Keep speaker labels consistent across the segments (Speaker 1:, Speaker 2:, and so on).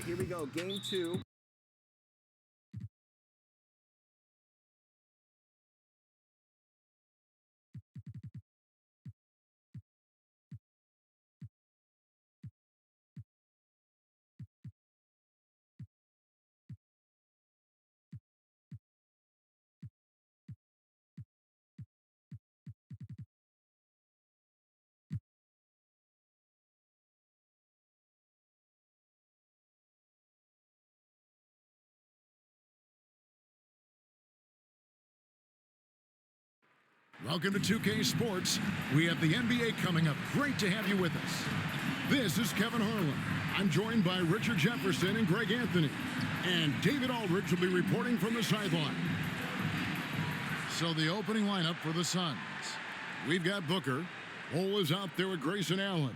Speaker 1: here we go. Game 2.
Speaker 2: Welcome to 2K Sports. We have the NBA coming up. Great to have you with us. This is Kevin Harlan. I'm joined by Richard Jefferson and Greg Anthony. And David Aldridge will be reporting from the sideline. So the opening lineup for the Suns. We've got Booker. Cole is out there with Grayson Allen.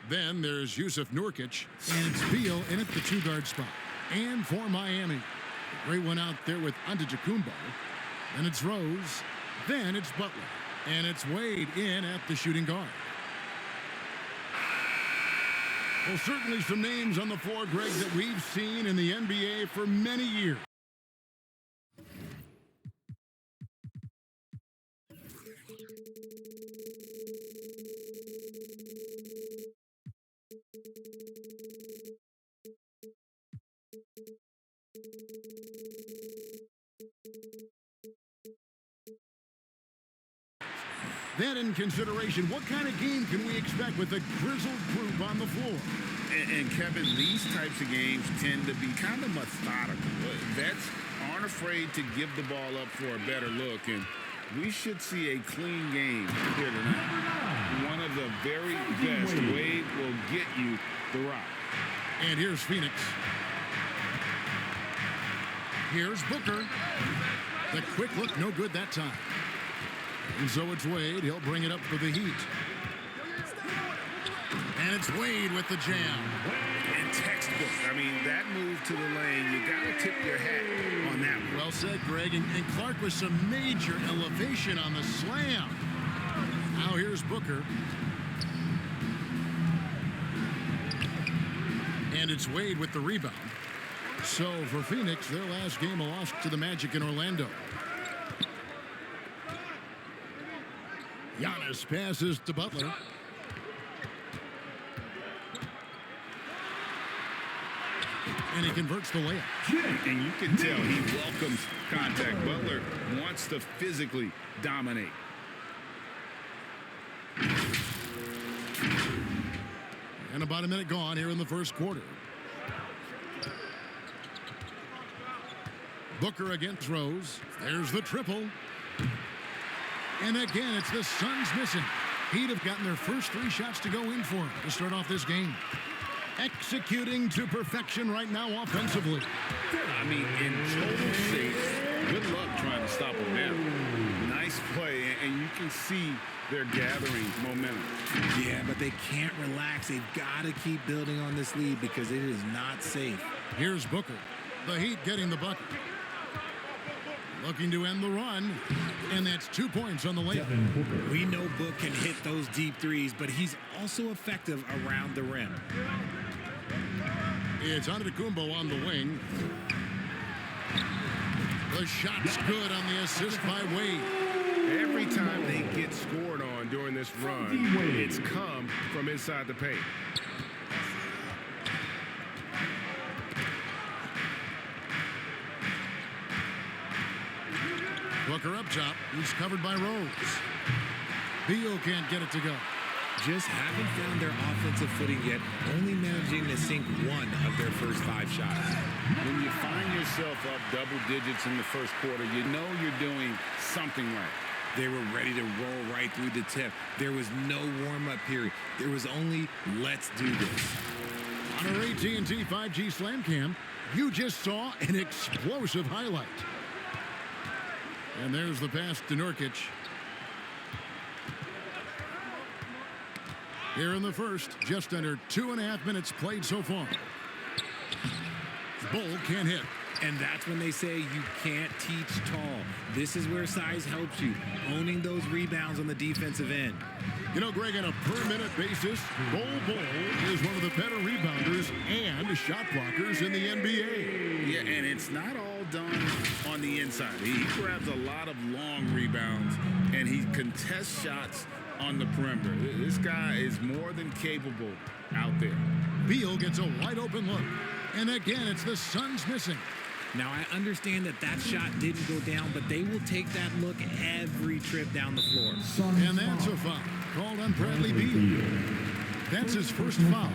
Speaker 2: Then there's Yusuf Nurkic. And it's Beal in at the two-guard spot. And for Miami, a great one out there with Antetokounmpo. Then it's Rose. Then it's Butler, and it's Wade in at the shooting guard. Well, certainly some names on the floor, Greg, that we've seen in the NBA for many years. That in consideration, what kind of game can we expect with a grizzled group on the floor?
Speaker 3: And Kevin, these types of games tend to be kind of methodical. Vets aren't afraid to give the ball up for a better look, and we should see a clean game here tonight. One of the very best. Wade will get you the rock.
Speaker 2: And here's Phoenix. Here's Booker. The quick look, no good that time. And so it's Wade. He'll bring it up for the Heat. And it's Wade with the jam.
Speaker 3: And textbook. I mean, that move to the lane, you got to tip your hat on that one.
Speaker 2: Well said, Greg. And Clark with some major elevation on the slam. Now here's Booker. And it's Wade with the rebound. So for Phoenix, their last game a loss to the Magic in Orlando. Giannis passes to Butler. And he converts the layup.
Speaker 3: And you can tell he welcomes contact. Butler wants to physically dominate.
Speaker 2: And about a minute gone here in the first quarter. Booker against Rose. There's the triple. And again, it's the Suns missing. He'd have gotten their first 3 shots to go in for him to start off this game. Executing to perfection right now offensively.
Speaker 3: I mean, in total shape, good luck trying to stop him now. Nice play, and you can see they're gathering momentum.
Speaker 4: Yeah, but they can't relax. They've got to keep building on this lead because it is not safe.
Speaker 2: Here's Booker. The Heat getting the bucket. Looking to end the run, and that's 2 points on the layup.
Speaker 4: We know Book can hit those deep threes, but he's also effective around the rim.
Speaker 2: It's Antetokounmpo on the wing. The shot's good on the assist by Wade.
Speaker 5: Every time they get scored on during this run, it's come from inside the paint.
Speaker 2: Booker up top. He's covered by Rose. Beal can't get it to go.
Speaker 4: Just haven't found their offensive footing yet, only managing to sink 1 of their first 5 shots.
Speaker 3: When you find yourself up double digits in the first quarter, you know you're doing something right.
Speaker 4: They were ready to roll right through the tip. There was no warm-up period. There was only, let's do this.
Speaker 2: On our AT&T 5G Slam Cam, you just saw an explosive highlight. And there's the pass to Nurkic. Here in the first, just under 2.5 minutes played so far. Bull can't hit.
Speaker 4: And that's when they say you can't teach tall. This is where size helps you, owning those rebounds on the defensive end.
Speaker 2: You know, Greg, on a per-minute basis, Bol is one of the better rebounders and shot blockers in the NBA.
Speaker 3: Yeah, and it's not all done on the inside. He grabs a lot of long rebounds, and he contests shots on the perimeter. This guy is more than capable out there.
Speaker 2: Beal gets a wide-open look. And again, it's the Suns missing.
Speaker 4: Now, I understand that shot didn't go down, but they will take that look every trip down the floor.
Speaker 2: And that's a foul called on Bradley Beal. That's his first foul.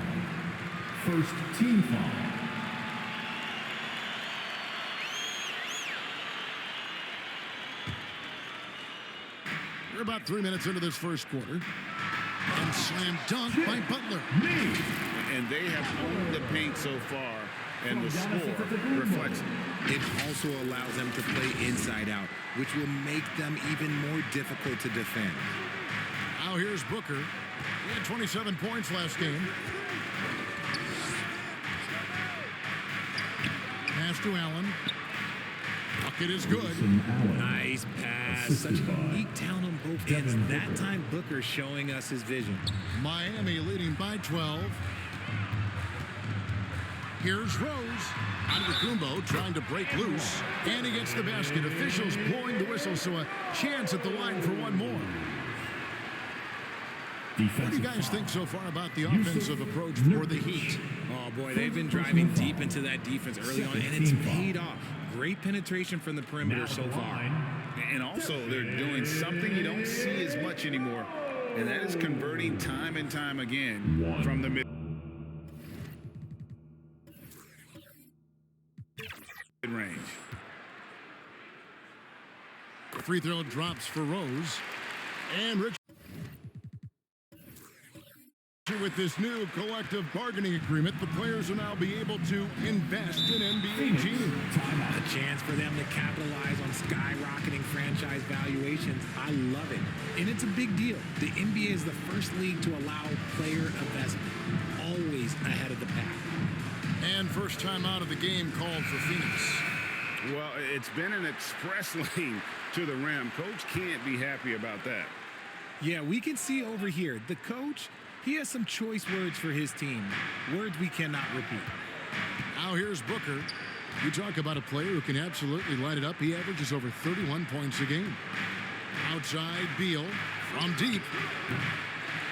Speaker 1: First team foul.
Speaker 2: We're about 3 minutes into this first quarter. And slam dunk by Butler.
Speaker 3: And they have owned the paint so far, and the score reflects it.
Speaker 4: It also allows them to play inside out, which will make them even more difficult to defend.
Speaker 2: Now here's Booker. He had 27 points last game. Pass to Allen. Bucket is good.
Speaker 4: Nice pass. Such unique talent on both ends. That time, Booker showing us his vision.
Speaker 2: Miami leading by 12. Here's Rose. Antetokounmpo trying to break loose. And he gets the basket. Officials blowing the whistle, so a chance at the line for one more. What do you guys think so far about the offensive approach for the Heat?
Speaker 4: Oh, boy, they've been driving deep into that defense early on, and it's paid off. Great penetration from the perimeter so far.
Speaker 3: And also, they're doing something you don't see as much anymore, and that is converting time and time again from the mid-range.
Speaker 2: Free throw drops for Rose. And Rich. With this new collective bargaining agreement, the players will now be able to invest in NBA teams.
Speaker 4: A chance for them to capitalize on skyrocketing franchise valuations. I love it. And it's a big deal. The NBA is the first league to allow player investment. Always ahead of the pack.
Speaker 2: And first time out of the game called for Phoenix.
Speaker 5: Well, it's been an express lane to the rim. Coach can't be happy about that.
Speaker 4: Yeah, we can see over here. The coach, he has some choice words for his team. Words we cannot repeat.
Speaker 2: Now here's Booker. You talk about a player who can absolutely light it up. He averages over 31 points a game. Outside Beal from deep.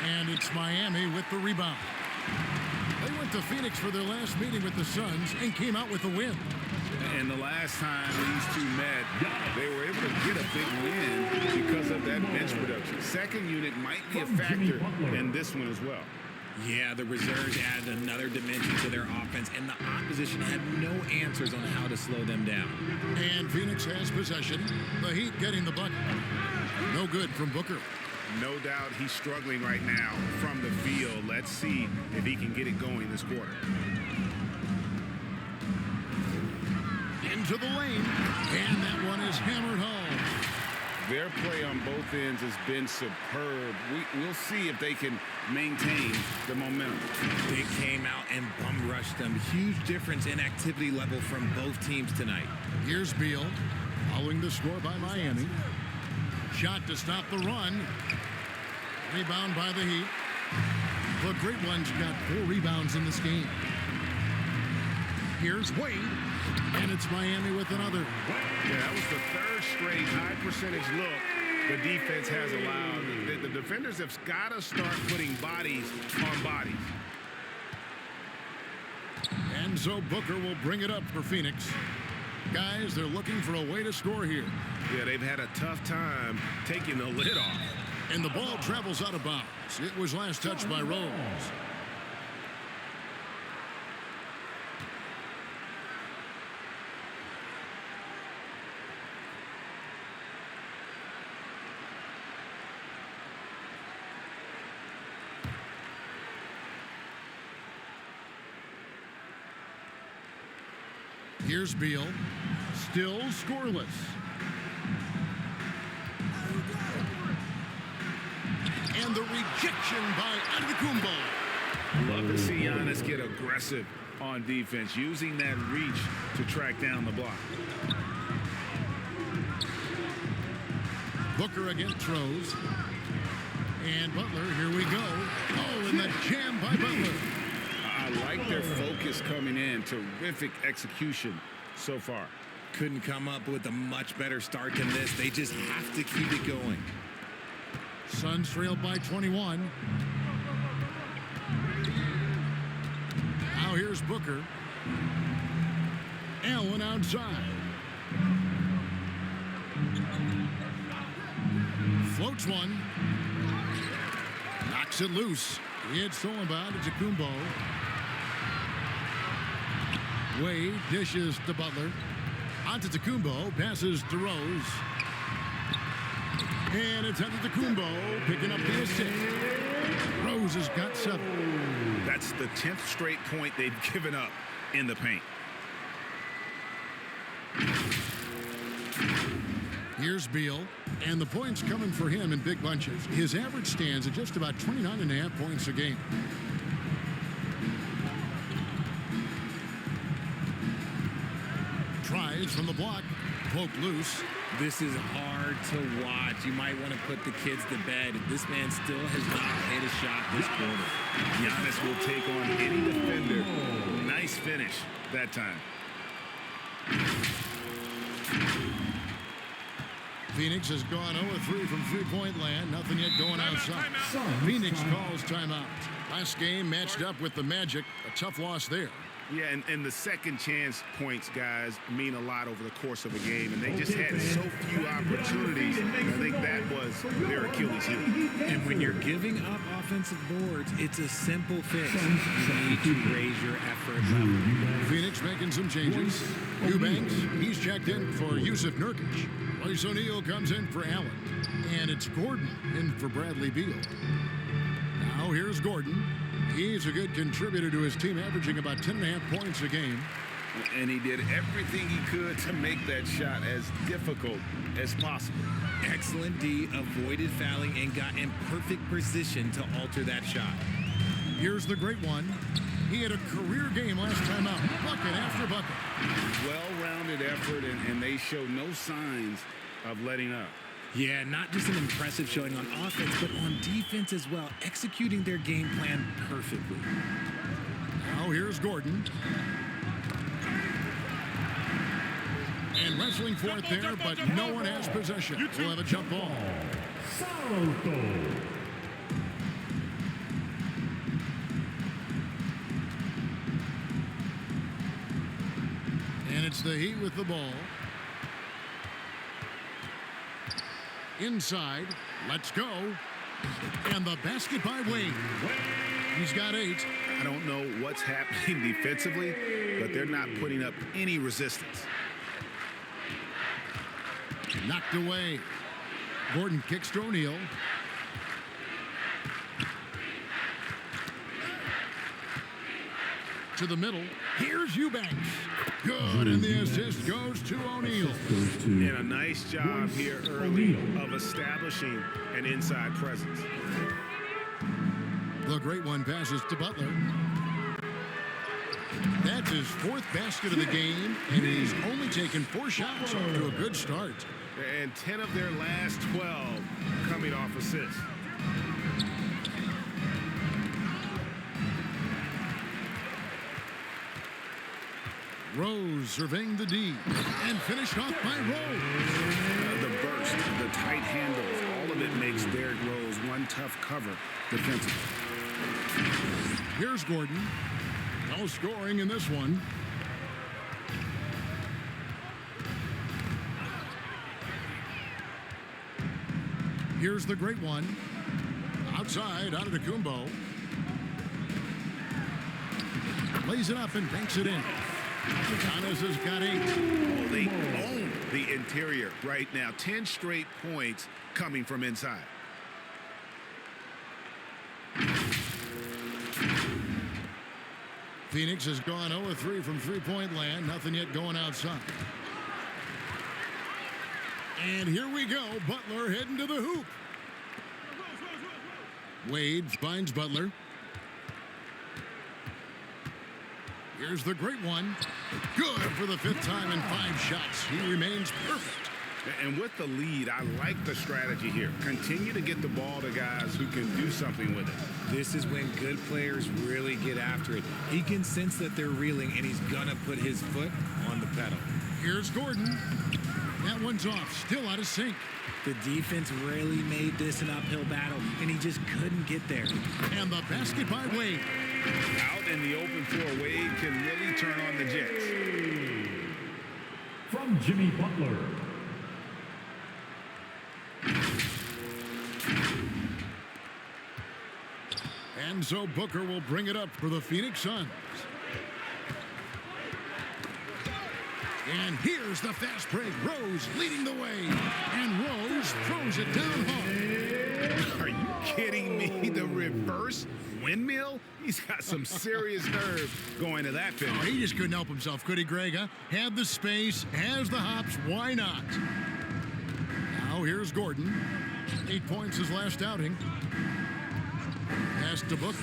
Speaker 2: And it's Miami with the rebound. They went to Phoenix for their last meeting with the Suns and came out with a win.
Speaker 3: And the last time these two met, they were able to get a big win because of that bench production. Second unit might be a factor in this one as well.
Speaker 4: Yeah, the reserves added another dimension to their offense, and the opposition had no answers on how to slow them down.
Speaker 2: And Phoenix has possession. The Heat getting the bucket. No good from Booker.
Speaker 5: No doubt he's struggling right now from the field. Let's see if he can get it going this quarter.
Speaker 2: Into the lane. And that one is hammered home.
Speaker 3: Their play on both ends has been superb. We'll see if they can maintain the momentum.
Speaker 4: They came out and bum rushed them. Huge difference in activity level from both teams tonight.
Speaker 2: Here's Beal following the score by Miami. Shot to stop the run. Rebound by the Heat. The Great Ones got 4 rebounds in this game. Here's Wade. And it's Miami with another.
Speaker 5: Yeah, that was the third straight high percentage look the defense has allowed. The defenders have got to start putting bodies on bodies.
Speaker 2: And so Booker will bring it up for Phoenix. Guys, they're looking for a way to score here.
Speaker 5: Yeah, they've had a tough time taking the lid off.
Speaker 2: And the ball travels out of bounds. It was last touched by Rose. Here's Beal, still scoreless. And the rejection by Antetokounmpo.
Speaker 5: Love to see Giannis get aggressive on defense, using that reach to track down the block.
Speaker 2: Booker again throws. And Butler, here we go. Oh, and the jam by Butler.
Speaker 3: I like their focus coming in. Terrific execution so far.
Speaker 4: Couldn't come up with a much better start than this. They just have to keep it going.
Speaker 2: Suns trailed by 21. Now here's Booker. Allen outside. Floats one. Knocks it loose. It's stolen by Antetokounmpo. Wade dishes to Butler. Antetokounmpo passes to Rose. And it's Antetokounmpo picking up the assist. Rose has got 7.
Speaker 5: That's the 10th straight point they've given up in the paint.
Speaker 2: Here's Beal, and the points coming for him in big bunches. His average stands at just about 29.5 points a game. Tries from the block, poked loose.
Speaker 4: This is hard to watch. You might want to put the kids to bed. This man still has not hit a shot this quarter.
Speaker 5: Giannis will take on any defender. Nice finish that time.
Speaker 2: Phoenix has gone 0-3 from three-point land. Nothing yet going outside. Phoenix calls timeout. Last game matched up with the Magic. A tough loss there.
Speaker 5: Yeah, and the second chance points, guys, mean a lot over the course of a game, and they just had so few opportunities. I think that was their Achilles heel.
Speaker 4: And when you're giving up offensive boards, it's a simple fix. You need to raise your effort level.
Speaker 2: Phoenix making some changes. Eubanks, he's checked in for Yusuf Nurkic. Blaise O'Neal comes in for Allen. And it's Gordon in for Bradley Beal. Now here's Gordon. He's a good contributor to his team, averaging about 10.5 points a game.
Speaker 3: And he did everything he could to make that shot as difficult as possible.
Speaker 4: Excellent D, avoided fouling, and got in perfect position to alter that shot.
Speaker 2: Here's the great one. He had a career game last time out. Bucket after bucket.
Speaker 3: Well-rounded effort, and they show no signs of letting up.
Speaker 4: Yeah, not just an impressive showing on offense, but on defense as well, executing their game plan perfectly.
Speaker 2: Now here's Gordon. And wrestling for it there, but no one has possession. We'll have a jump ball. And it's the Heat with the ball. Inside, let's go. And the basket by Wade. He's got 8.
Speaker 5: I don't know what's happening defensively, but they're not putting up any resistance.
Speaker 2: Knocked away. Gordon kicks to O'Neal. To the middle. Here's Eubanks. Good, and the assist goes to O'Neal.
Speaker 5: And a nice job here early of establishing an inside presence.
Speaker 2: The great one passes to Butler. That's his 4th basket of the game, and he's only taken 4 shots off to a good start.
Speaker 5: And 10 of their last 12 coming off assists.
Speaker 2: Rose surveying the D and finished off by Rose.
Speaker 3: The burst, the tight handles, all of it makes Derrick Rose one tough cover defensively.
Speaker 2: Here's Gordon. No scoring in this one. Here's the great one. Outside, Antetokounmpo. Lays it up and banks it in. Giannis has got 8.
Speaker 5: Oh, they own the interior right now. 10 straight points coming from inside.
Speaker 2: Phoenix has gone 0-3 from three-point land. Nothing yet going outside. And here we go. Butler heading to the hoop. Wade finds Butler. Here's the great one. Good for the 5th time in 5 shots. He remains perfect.
Speaker 5: And with the lead, I like the strategy here. Continue to get the ball to guys who can do something with it.
Speaker 4: This is when good players really get after it. He can sense that they're reeling, and he's going to put his foot on the pedal.
Speaker 2: Here's Gordon. That one's off, still out of sync.
Speaker 4: The defense really made this an uphill battle, and he just couldn't get there.
Speaker 2: And the basket by Wade.
Speaker 5: Out in the open floor, Wade can really turn on the Jets.
Speaker 1: From Jimmy Butler.
Speaker 2: And so Booker will bring it up for the Phoenix Suns. And here's the fast break. Rose leading the way. And Rose throws it down hard.
Speaker 5: Are you kidding me? The reverse windmill? He's got some serious nerve going to that finish.
Speaker 2: Oh, he just couldn't help himself, could he, Greg? Huh? Had the space, has the hops. Why not? Now here's Gordon. 8 points his last outing. Pass to Booker.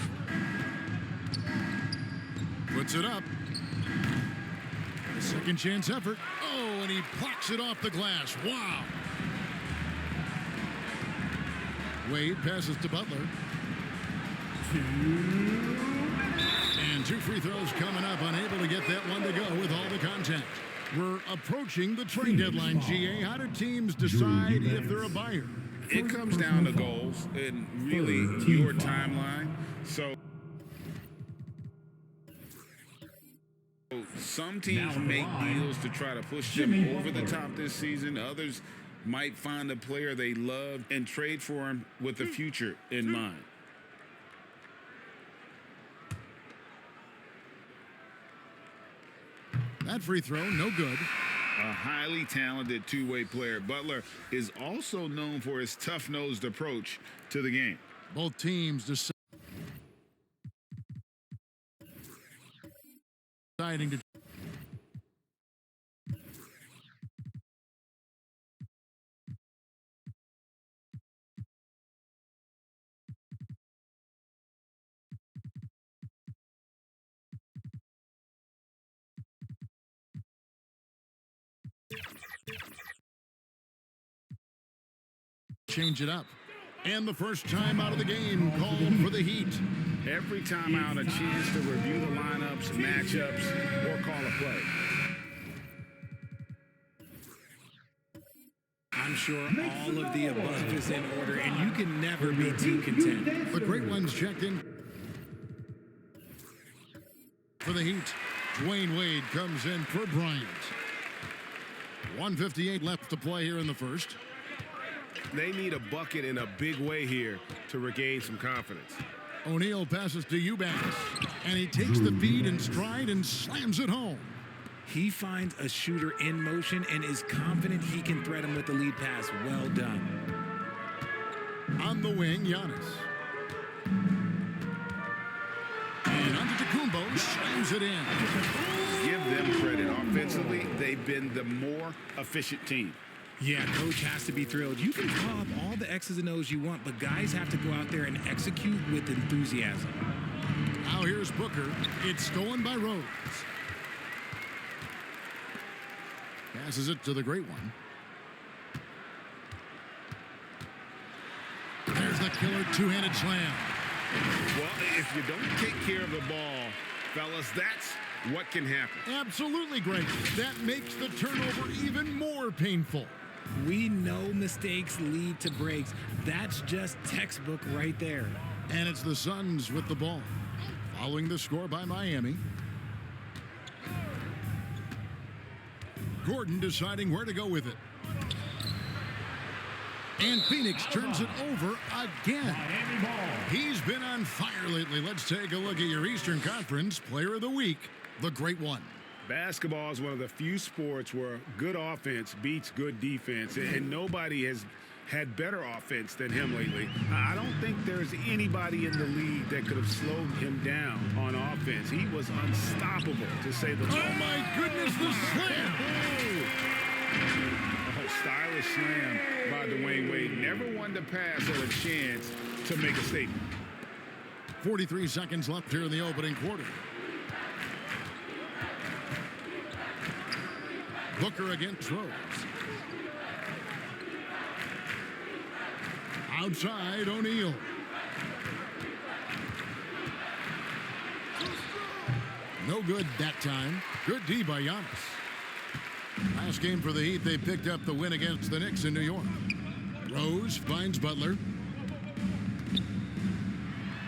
Speaker 2: Puts it up. A second chance effort. Oh, and he blocks it off the glass. Wow. Wade passes to Butler. And 2 free throws coming up. Unable to get that one to go with all the contact. We're approaching the trade deadline, GA. How do teams decide if they're a buyer?
Speaker 3: It comes down to goals and really your timeline. So some teams make deals to try to push them over the top this season. Others might find a player they love and trade for him with the future in mind.
Speaker 2: That free throw, no good.
Speaker 3: A highly talented two-way player. Butler is also known for his tough-nosed approach to the game.
Speaker 2: Both teams deciding to change it up. And the first time out of the game called for the Heat.
Speaker 3: Every time out, a chance to review the lineups, matchups, or call a play.
Speaker 4: I'm sure all of the above is in order, and you can never be too content.
Speaker 2: The great ones checked in for the Heat. Dwayne Wade comes in for Bryant. 1:58 left to play here in the first.
Speaker 5: They need a bucket in a big way here to regain some confidence.
Speaker 2: O'Neal passes to Eubanks, and he takes the feed in stride and slams it home.
Speaker 4: He finds a shooter in motion and is confident he can thread him with the lead pass. Well done.
Speaker 2: On the wing, Giannis. And Antetokounmpo slams it in.
Speaker 3: Give them credit. Offensively, they've been the more efficient team.
Speaker 4: Yeah, coach has to be thrilled. You can call up all the X's and O's you want, but guys have to go out there and execute with enthusiasm.
Speaker 2: Now here's Booker. It's stolen by Rose. Passes it to the great one. There's the killer two-handed slam.
Speaker 3: Well, if you don't take care of the ball, fellas, that's what can happen.
Speaker 2: Absolutely, Greg. That makes the turnover even more painful.
Speaker 4: We know mistakes lead to breaks. That's just textbook right there.
Speaker 2: And it's the Suns with the ball. Following the score by Miami. Gordon deciding where to go with it. And Phoenix turns it over again. He's been on fire lately. Let's take a look at your Eastern Conference Player of the Week, the great one.
Speaker 5: Basketball is one of the few sports where good offense beats good defense, and nobody has had better offense than him lately. I don't think there's anybody in the league that could have slowed him down on offense. He was unstoppable, to say the least.
Speaker 2: Oh, my goodness, the slam!
Speaker 5: Oh, stylish slam by Dwayne Wade. Never one to pass or a chance to make a statement.
Speaker 2: 43 seconds left here in the opening quarter. Booker against Rose. Outside, O'Neal. No good that time. Good D by Giannis. Last game for the Heat, they picked up the win against the Knicks in New York. Rose finds Butler.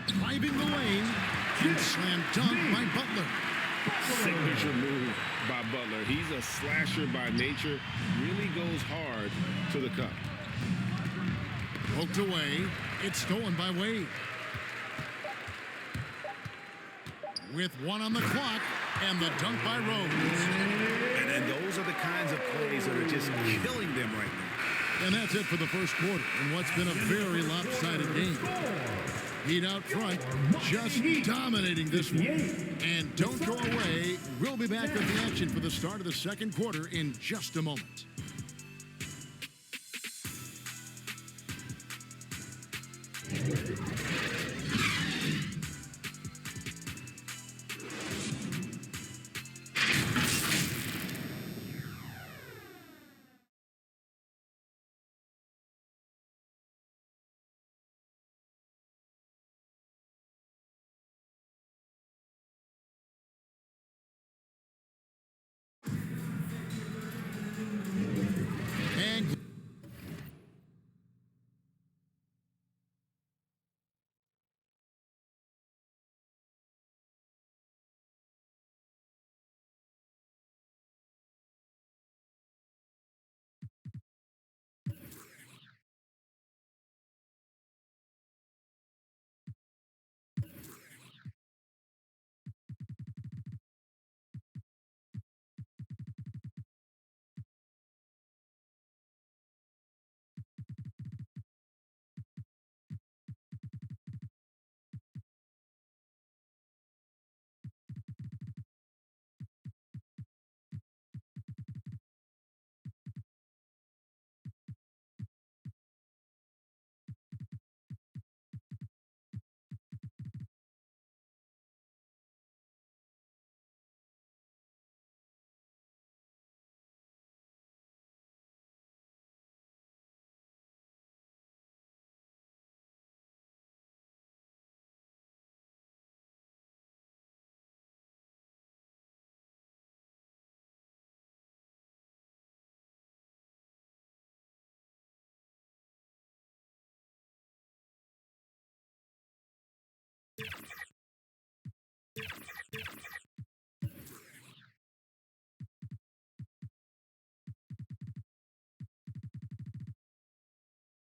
Speaker 2: Driving the lane. And slam dunk by Butler.
Speaker 5: Signature move by Butler. He's a slasher by nature. Really goes hard to the cup.
Speaker 2: Poked away. It's stolen by Wade. With one on the clock, and the dunk by Rose.
Speaker 5: And those are the kinds of plays that are just killing them right now.
Speaker 2: And that's it for the first quarter in what's been a very lopsided game. Heat out front, just dominating this one. And don't go away. We'll be back with the action for the start of the second quarter in just a moment. And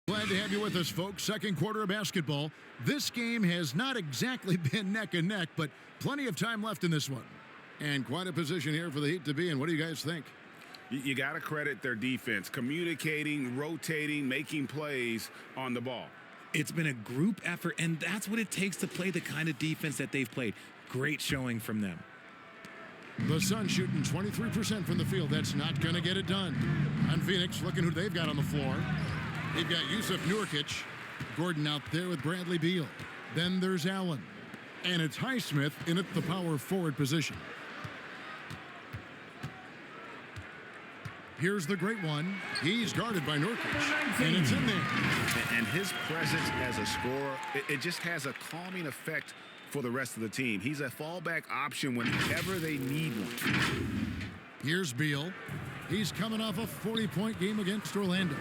Speaker 2: glad to have you with us, folks. Second quarter of basketball. This game has not exactly been neck and neck, but plenty of time left in this one. And quite a position here for the Heat to be in. What do you guys think?
Speaker 5: You got to credit their defense, communicating, rotating, making plays on the ball.
Speaker 4: It's been a group effort, and that's what it takes to play the kind of defense that they've played. Great showing from them.
Speaker 2: The Suns shooting 23% from the field. That's not going to get it done. And Phoenix, looking who they've got on the floor. They've got Yusuf Nurkic. Gordon out there with Bradley Beal. Then there's Allen. And it's Highsmith in at the power forward position. Here's the great one. He's guarded by Nurkic. And it's in there.
Speaker 5: And his presence as a scorer, it just has a calming effect for the rest of the team. He's a fallback option whenever they need one.
Speaker 2: Here's Beal. He's coming off a 40-point game against Orlando.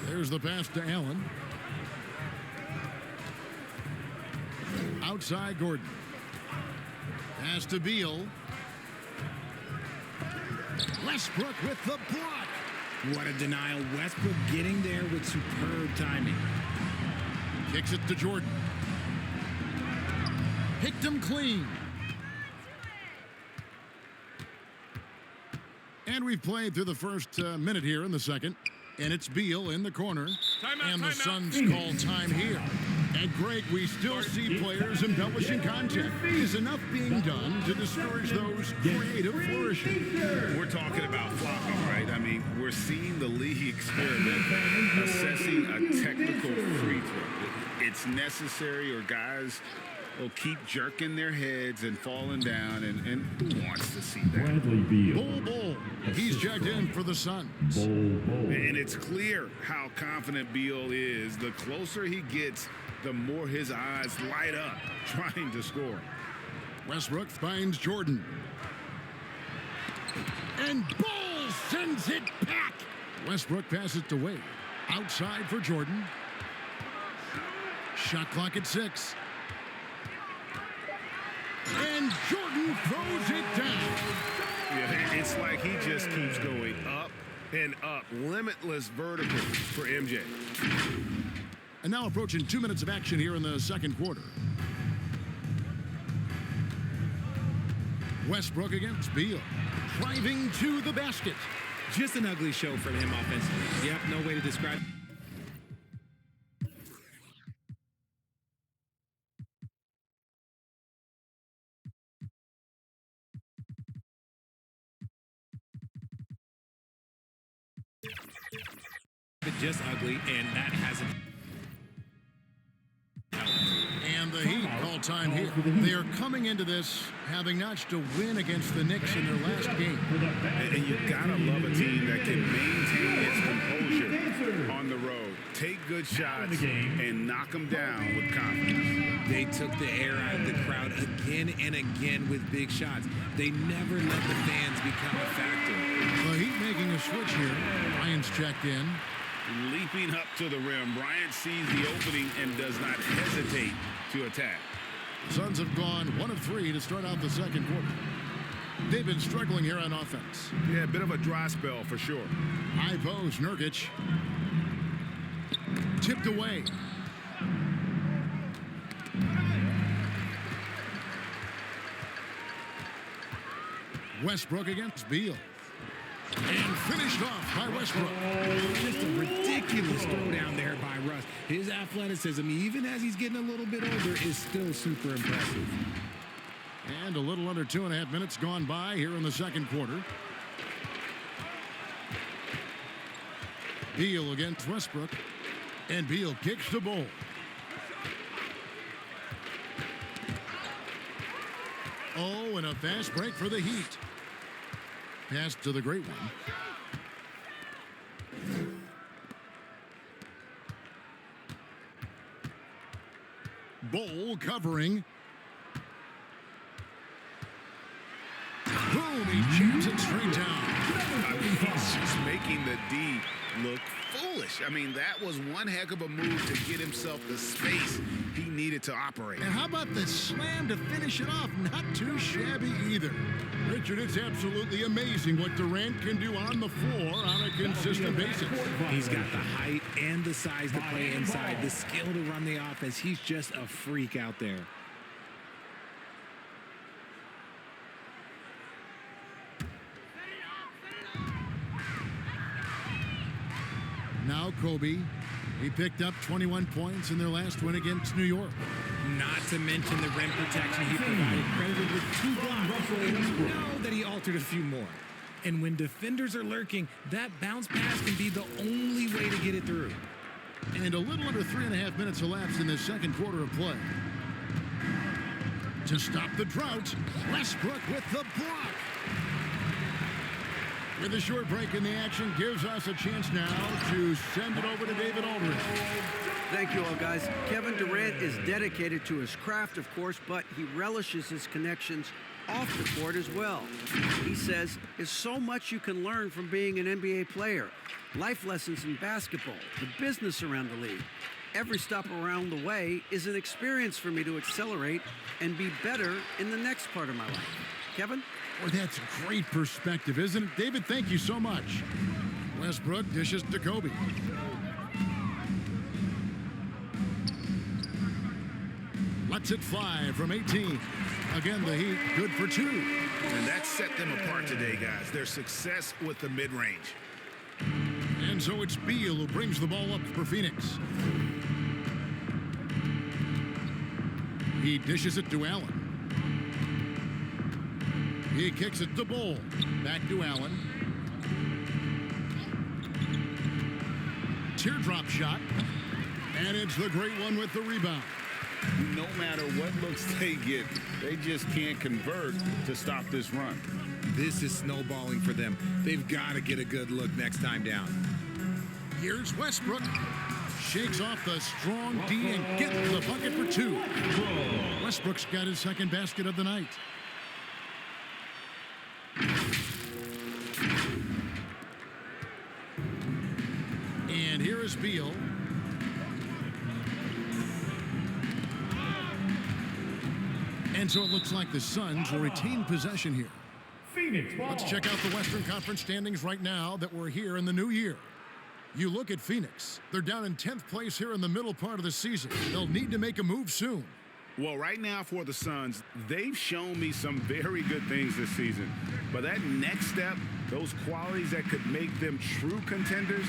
Speaker 2: There's the pass to Allen. Outside Gordon. Pass to Beal. Westbrook with the block.
Speaker 4: What a denial. Westbrook getting there with superb timing.
Speaker 2: Kicks it to Jordan. Picked him clean. And we've played through the first minute here in the second. And it's Beal in the corner. And the Suns
Speaker 1: Timeout.
Speaker 2: call time here. And Greg, we still see players embellishing content. Is enough being done to discourage those creative flourishes?
Speaker 3: We're talking about flopping, right? I mean, we're seeing the league experiment assessing a technical free throw. It's necessary, or guys will keep jerking their heads and falling down, and who wants to see that?
Speaker 1: Bradley Beal.
Speaker 2: Bull. He's checked in for the Suns.
Speaker 3: And it's clear how confident Beal is. The closer he gets, the more his eyes light up trying to score.
Speaker 2: Westbrook finds Jordan. And Bull sends it back. Westbrook passes to Wade. Outside for Jordan. Shot clock at 6. And Jordan throws it down.
Speaker 5: Yeah, it's like he just keeps going up and up. Limitless vertical for MJ.
Speaker 2: And now approaching 2 minutes of action here in the second quarter. Westbrook against Beal. Driving to the basket.
Speaker 4: Just an ugly show from him offensively. Yep, no way to describe it. Just ugly, and that hasn't helped.
Speaker 2: And the Heat all time here. They are coming into this having notched a win against the Knicks in their last game.
Speaker 5: And you gotta love a team that can maintain its composure on the road. Take good shots and knock them down with confidence.
Speaker 4: They took the air out of the crowd again and again with big shots. They never let the fans become a factor.
Speaker 2: The Heat making a switch here. Ryan's checked in.
Speaker 3: Leaping up to the rim, Bryant sees the opening and does not hesitate to attack.
Speaker 2: Suns have gone 1 of 3 to start out the second quarter. They've been struggling here on offense.
Speaker 5: Yeah, a bit of a dry spell for sure.
Speaker 2: High post, Nurkic. Tipped away. Westbrook against Beal. And finished off by Westbrook.
Speaker 4: Just a ridiculous throwdown there by Russ. His athleticism, even as he's getting a little bit older, is still super impressive.
Speaker 2: And a little under 2.5 minutes gone by here in the second quarter. Beal against Westbrook. And Beal kicks the ball. Oh, and a fast break for the Heat. Pass to the great one. Bull covering. Boom, he jams it straight down.
Speaker 3: I mean, he's just making the D look foolish. I mean, that was one heck of a move to get himself the space he needed to operate.
Speaker 2: And how about the slam to finish it off? Not too shabby either. Richard, it's absolutely amazing what Durant can do on the floor on a consistent basis.
Speaker 4: He's got the height and the size to play inside, the skill to run the offense. He's just a freak out there.
Speaker 2: Now Kobe, he picked up 21 points in their last win against New York.
Speaker 4: Not to mention the rim protection he provided, credited with 2 blocks. And you know that he altered a few more. And when defenders are lurking, that bounce pass can be the only way to get it through.
Speaker 2: And a little under 3.5 minutes elapsed in this second quarter of play. To stop the drought, Westbrook with the block. With a short break in the action, gives us a chance now to send it over to David Aldridge.
Speaker 6: Thank you all, guys. Kevin Durant is dedicated to his craft, of course, but he relishes his connections off the court as well. He says, there's so much you can learn from being an NBA player. Life lessons in basketball, the business around the league. Every stop around the way is an experience for me to accelerate and be better in the next part of my life. Kevin?
Speaker 2: Well, that's great perspective, isn't it? David, thank you so much. Westbrook dishes to Kobe. Lets it fly from 18. Again, the Heat good for 2.
Speaker 3: And that set them apart today, guys. Their success with the mid-range.
Speaker 2: And And so it's Beal who brings the ball up for Phoenix. He dishes it to Allen. He kicks it to Bull. Back to Allen. Teardrop shot. And it's the great one with the rebound.
Speaker 3: No matter what looks they get, they just can't convert to stop this run.
Speaker 4: This is snowballing for them. They've got to get a good look next time down.
Speaker 2: Here's Westbrook. Shakes off the strong D and gets the bucket for two. Westbrook's got his second basket of the night. And here is Beal. And so it looks like the Suns will retain possession here.
Speaker 1: Phoenix ball.
Speaker 2: Let's check out the Western Conference standings right now that we're here in the new year. You look at Phoenix. They're down in 10th place here in the middle part of the season. They'll need to make a move soon.
Speaker 5: Well, right now for the Suns, they've shown me some very good things this season. But that next step, those qualities that could make them true contenders,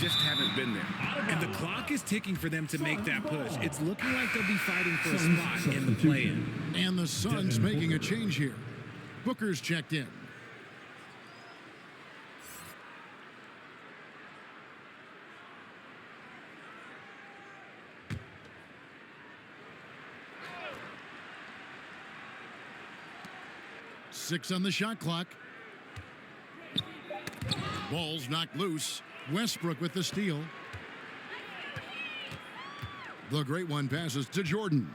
Speaker 5: just haven't been there.
Speaker 4: And the clock is ticking for them to make that push. It's looking like they'll be fighting for a spot in the play-in.
Speaker 2: And the Suns making a change here. Booker's checked in. Six on the shot clock. Ball's knocked loose. Westbrook with the steal. The great one passes to Jordan.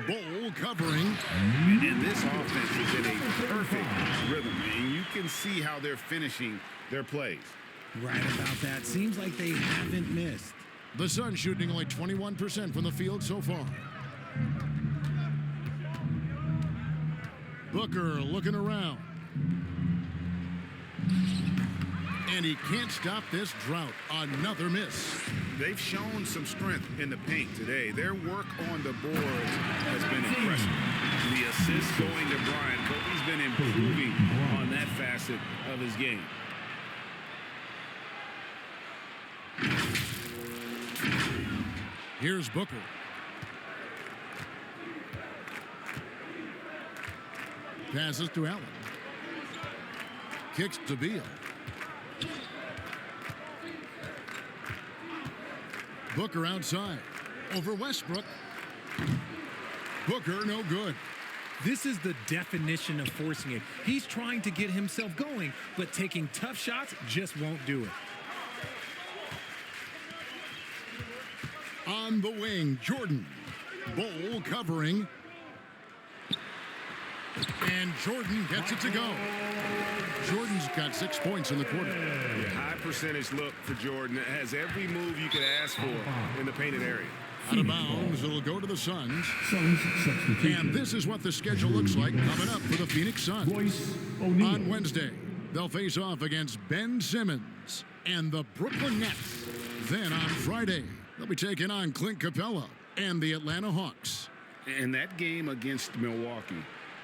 Speaker 2: Bull covering.
Speaker 5: And this offense is in a perfect rhythm, and you can see how they're finishing their plays.
Speaker 4: Right about that. Seems like they haven't missed.
Speaker 2: The Suns shooting only 21% from the field so far. Booker looking around. And he can't stop this drought. Another miss.
Speaker 5: They've shown some strength in the paint today. Their work on the boards has been impressive. The assist going to Bryant, but he's been improving on that facet of his game.
Speaker 2: Here's Booker. Passes to Allen. Kicks to Beal. Booker outside. Over Westbrook. Booker no good.
Speaker 4: This is the definition of forcing it. He's trying to get himself going, but taking tough shots just won't do it.
Speaker 2: On the wing, Jordan. Bull covering. And Jordan gets it to go. Jordan's got 6 points in the quarter.
Speaker 5: Yeah, high percentage look for Jordan. It has every move you could ask for in the painted area.
Speaker 2: Out of bounds, it'll go to the Suns.
Speaker 1: Suns substitution.
Speaker 2: And this is what the schedule looks like coming up for the Phoenix Suns.
Speaker 1: Blaise Louzingou.
Speaker 2: On Wednesday, they'll face off against Ben Simmons and the Brooklyn Nets. Then on Friday, they'll be taking on Clint Capella and the Atlanta Hawks.
Speaker 5: In that game against Milwaukee,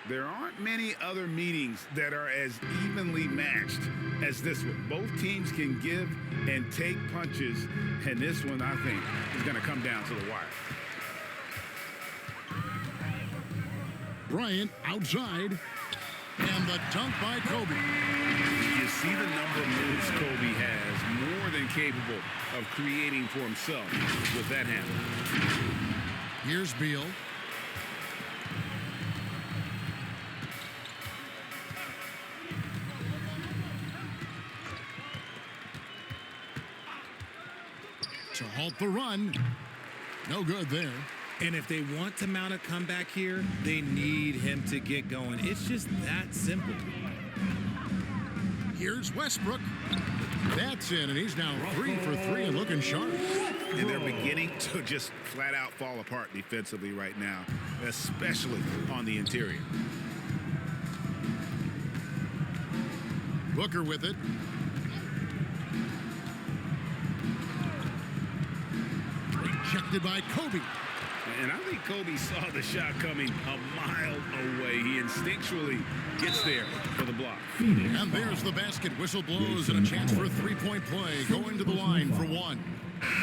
Speaker 5: there aren't many other meetings that are as evenly matched as this one. Both teams can give and take punches, and this one, I think, is going to come down to the wire.
Speaker 2: Bryant outside, and the dunk by Kobe.
Speaker 5: You see the number of moves Kobe has, more than capable of creating for himself with that handle.
Speaker 2: Here's Beal. To halt the run. No good there.
Speaker 4: And if they want to mount a comeback here, they need him to get going. It's just that simple.
Speaker 2: Here's Westbrook. That's in, and he's now 3 for 3 and looking sharp.
Speaker 5: And they're beginning to just flat out fall apart defensively right now, especially on the interior.
Speaker 2: Booker with it. Rejected by Kobe.
Speaker 5: And I think Kobe saw the shot coming a mile away. He instinctually gets there for the block.
Speaker 1: Phoenix
Speaker 2: And there's the basket. Whistle blows and a chance for a three-point play. Going to the line for one.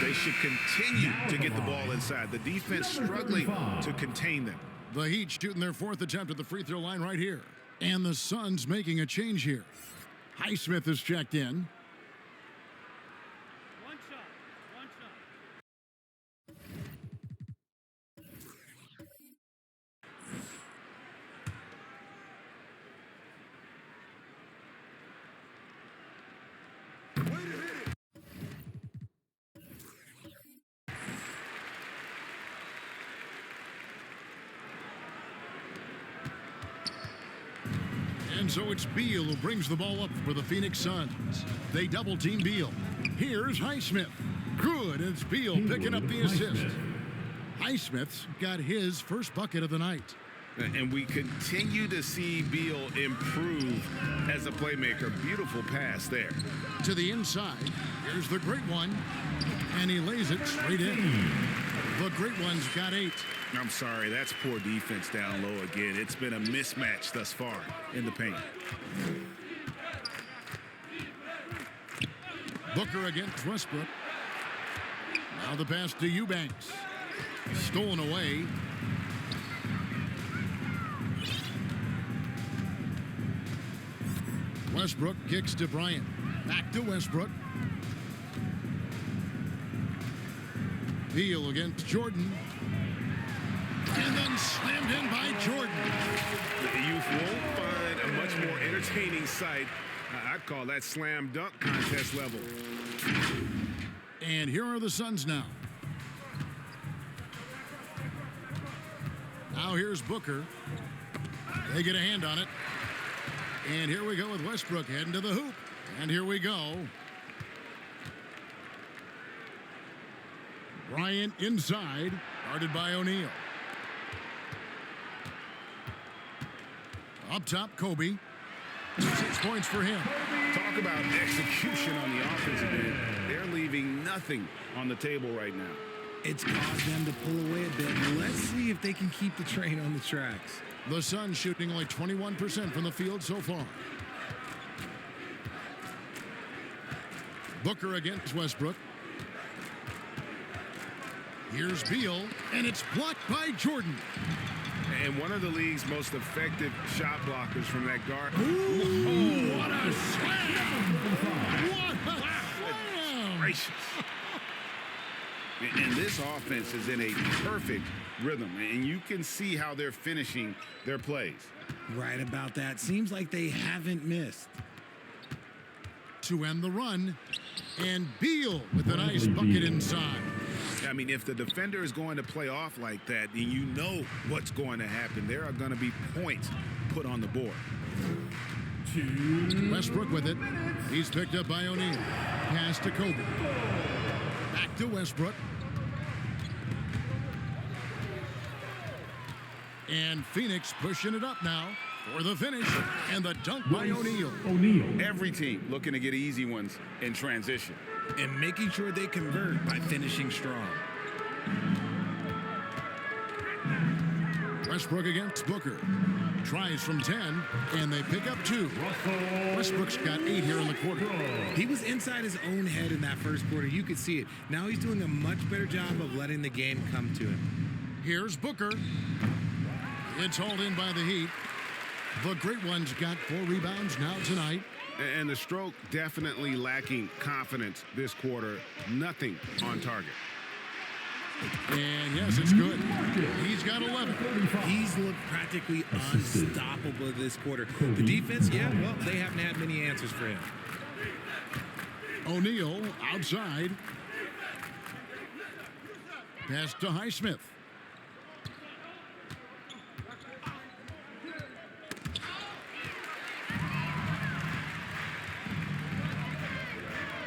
Speaker 5: They should continue to get the ball inside. The defense struggling to contain them.
Speaker 2: The Heat shooting their fourth attempt at the free throw line right here. And the Suns making a change here. Highsmith is checked in. And so it's Beal who brings the ball up for the Phoenix Suns. They double team Beal. Here's Highsmith. Good, and it's Beal picking up the assist. Highsmith's got his first bucket of the night.
Speaker 5: And we continue to see Beal improve as a playmaker. Beautiful pass there.
Speaker 2: To the inside, here's the great one, and he lays it straight in. The great one's got 8.
Speaker 5: I'm sorry, that's poor defense down low again. It's been a mismatch thus far in the paint.
Speaker 2: Booker against Westbrook. Now the pass to Eubanks. Stolen away. Westbrook kicks to Bryant. Back to Westbrook. Beal against Jordan. And then slammed in by Jordan.
Speaker 5: You won't find a much more entertaining sight. I'd call that slam dunk contest level.
Speaker 2: And here are the Suns now. Now here's Booker. They get a hand on it. And here we go with Westbrook heading to the hoop. And here we go. Bryant inside, guarded by O'Neal. Up top, Kobe. 6 points for him.
Speaker 5: Talk about execution on the offensive end. They're leaving nothing on the table right now.
Speaker 4: It's caused them to pull away a bit. Let's see if they can keep the train on the tracks.
Speaker 2: The Suns shooting only 21% from the field so far. Booker against Westbrook. Here's Beal, and it's blocked by Jordan.
Speaker 5: And one of the league's most effective shot blockers from that guard.
Speaker 2: Ooh, what a slam! What a slam!
Speaker 5: Gracious. And this offense is in a perfect rhythm, and you can see how they're finishing their plays.
Speaker 4: Right about that. Seems like they haven't missed.
Speaker 2: To end the run, and Beal with a nice bucket inside.
Speaker 5: I mean, if the defender is going to play off like that, then you know what's going to happen. There are going to be points put on the board.
Speaker 2: Westbrook with it. He's picked up by O'Neal. Pass to Kobe. Back to Westbrook. And Phoenix pushing it up now for the finish. And the dunk by O'Neal.
Speaker 5: Every team looking to get easy ones in transition.
Speaker 4: And making sure they convert by finishing strong.
Speaker 2: Westbrook against Booker. Tries from 10, and they pick up 2. Westbrook's got 8 here in the quarter.
Speaker 4: He was inside his own head in that first quarter. You could see it. Now he's doing a much better job of letting the game come to him.
Speaker 2: Here's Booker. It's hauled in by the Heat. The great one's got 4 rebounds now tonight.
Speaker 5: And the stroke definitely lacking confidence this quarter. Nothing on target.
Speaker 2: And yes, it's good. He's got 11.
Speaker 4: He's looked practically unstoppable this quarter. The defense, yeah, well, they haven't had many answers for him.
Speaker 2: O'Neal outside. Pass to Highsmith.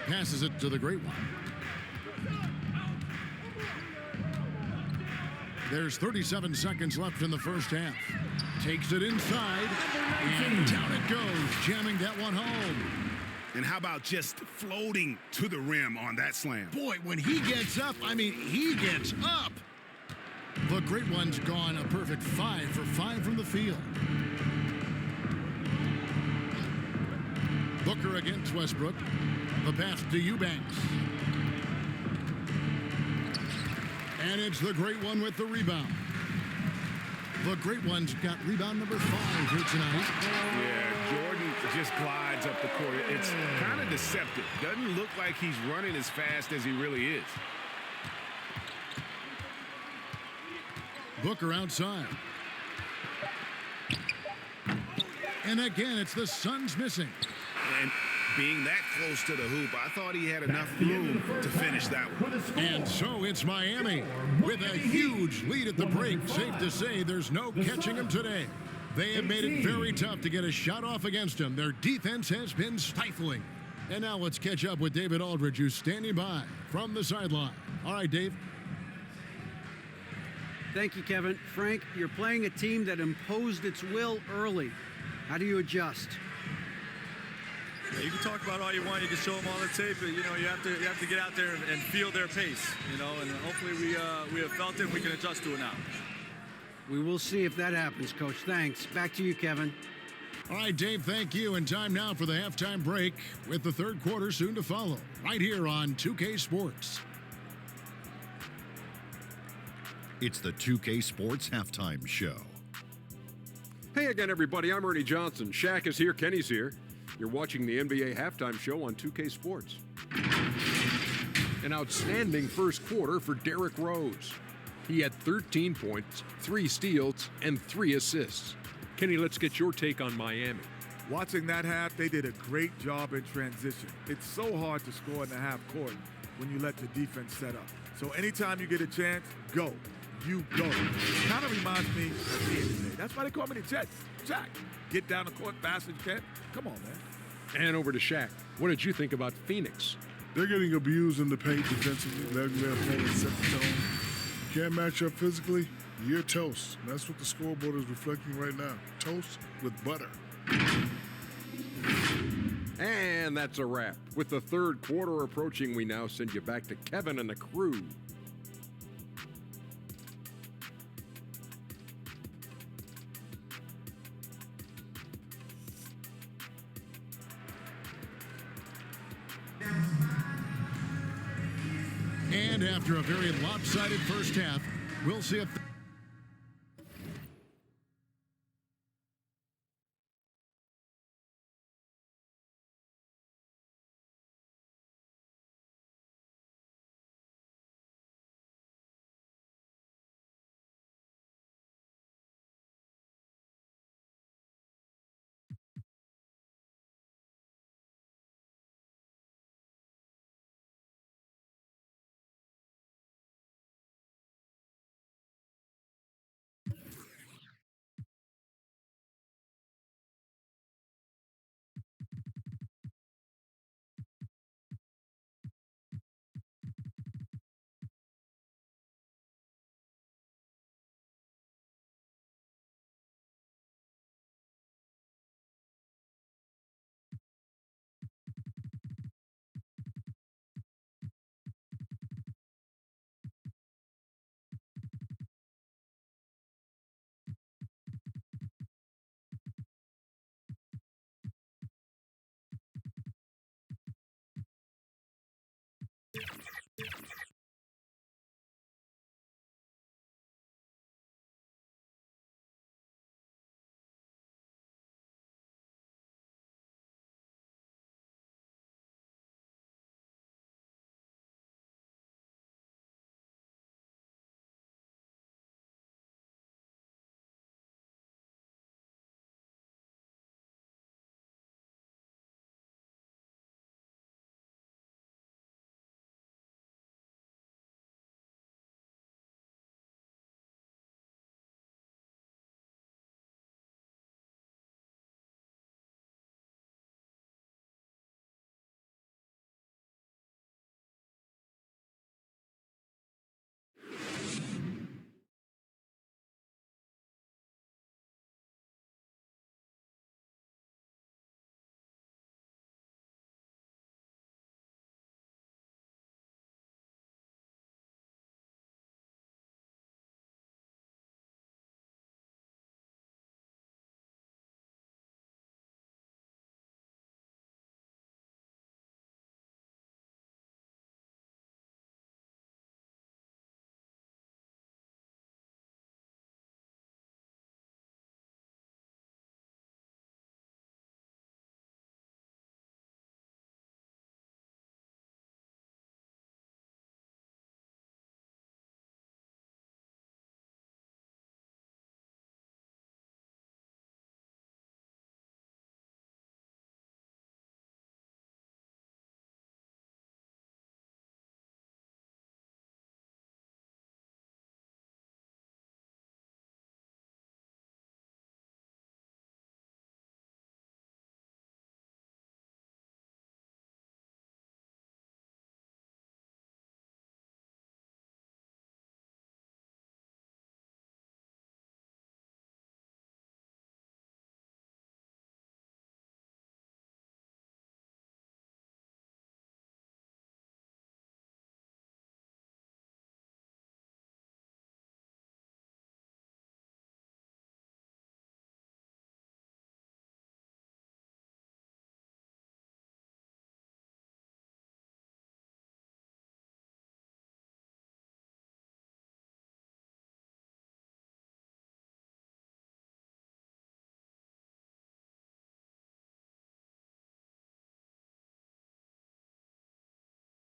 Speaker 2: Passes it to the great one. There's 37 seconds left in the first half. Takes it inside, and down it goes, jamming that one home.
Speaker 5: And how about just floating to the rim on that slam?
Speaker 2: Boy, when he gets up, I mean, he gets up. The great one's gone a perfect 5 for 5 from the field. Booker against Westbrook. The pass to Eubanks. And it's the great one with the rebound. The great one's got rebound number 5 here tonight.
Speaker 5: Yeah, Jordan just glides up the court. It's kind of deceptive. Doesn't look like he's running as fast as he really is.
Speaker 2: Booker outside. And again, it's the Suns missing.
Speaker 5: And being that close to the hoop, I thought he had enough room to finish that one.
Speaker 2: And so it's Miami with a huge lead at the break. Safe to say there's no catching them today. They have made it very tough to get a shot off against them. Their defense has been stifling. And now let's catch up with David Aldridge, who's standing by from the sideline. All right, Dave.
Speaker 6: Thank you, Kevin. Frank, you're playing a team that imposed its will early. How do you adjust?
Speaker 7: You can talk about all you want. You can show them all the tape, but you have to get out there and feel their pace. And hopefully we have felt it. And we can adjust to it now.
Speaker 6: We will see if that happens, Coach. Thanks. Back to you, Kevin.
Speaker 2: All right, Dave, thank you. And time now for the halftime break with the third quarter soon to follow right here on 2K Sports.
Speaker 8: It's the 2K Sports Halftime Show.
Speaker 9: Hey again, everybody. I'm Ernie Johnson. Shaq is here. Kenny's here. You're watching the NBA Halftime Show on 2K Sports. An outstanding first quarter for Derrick Rose. He had 13 points, 3 steals, and 3 assists. Kenny, let's get your take on Miami.
Speaker 10: Watching that half, they did a great job in transition. It's so hard to score in the half court when you let the defense set up. So anytime you get a chance, go. You go. Kind of reminds me of the NBA. That's why they call me the Jets. Jack, get down the court fast as you can. Come on, man.
Speaker 9: And over to Shaq. What did you think about Phoenix?
Speaker 11: They're getting abused in the paint defensively, letting their opponents set the tone. Can't match up physically, you're toast. That's what the scoreboard is reflecting right now. Toast with butter.
Speaker 9: And that's a wrap. With the third quarter approaching, we now send you back to Kevin and the crew.
Speaker 2: And after a very lopsided first half, we'll see if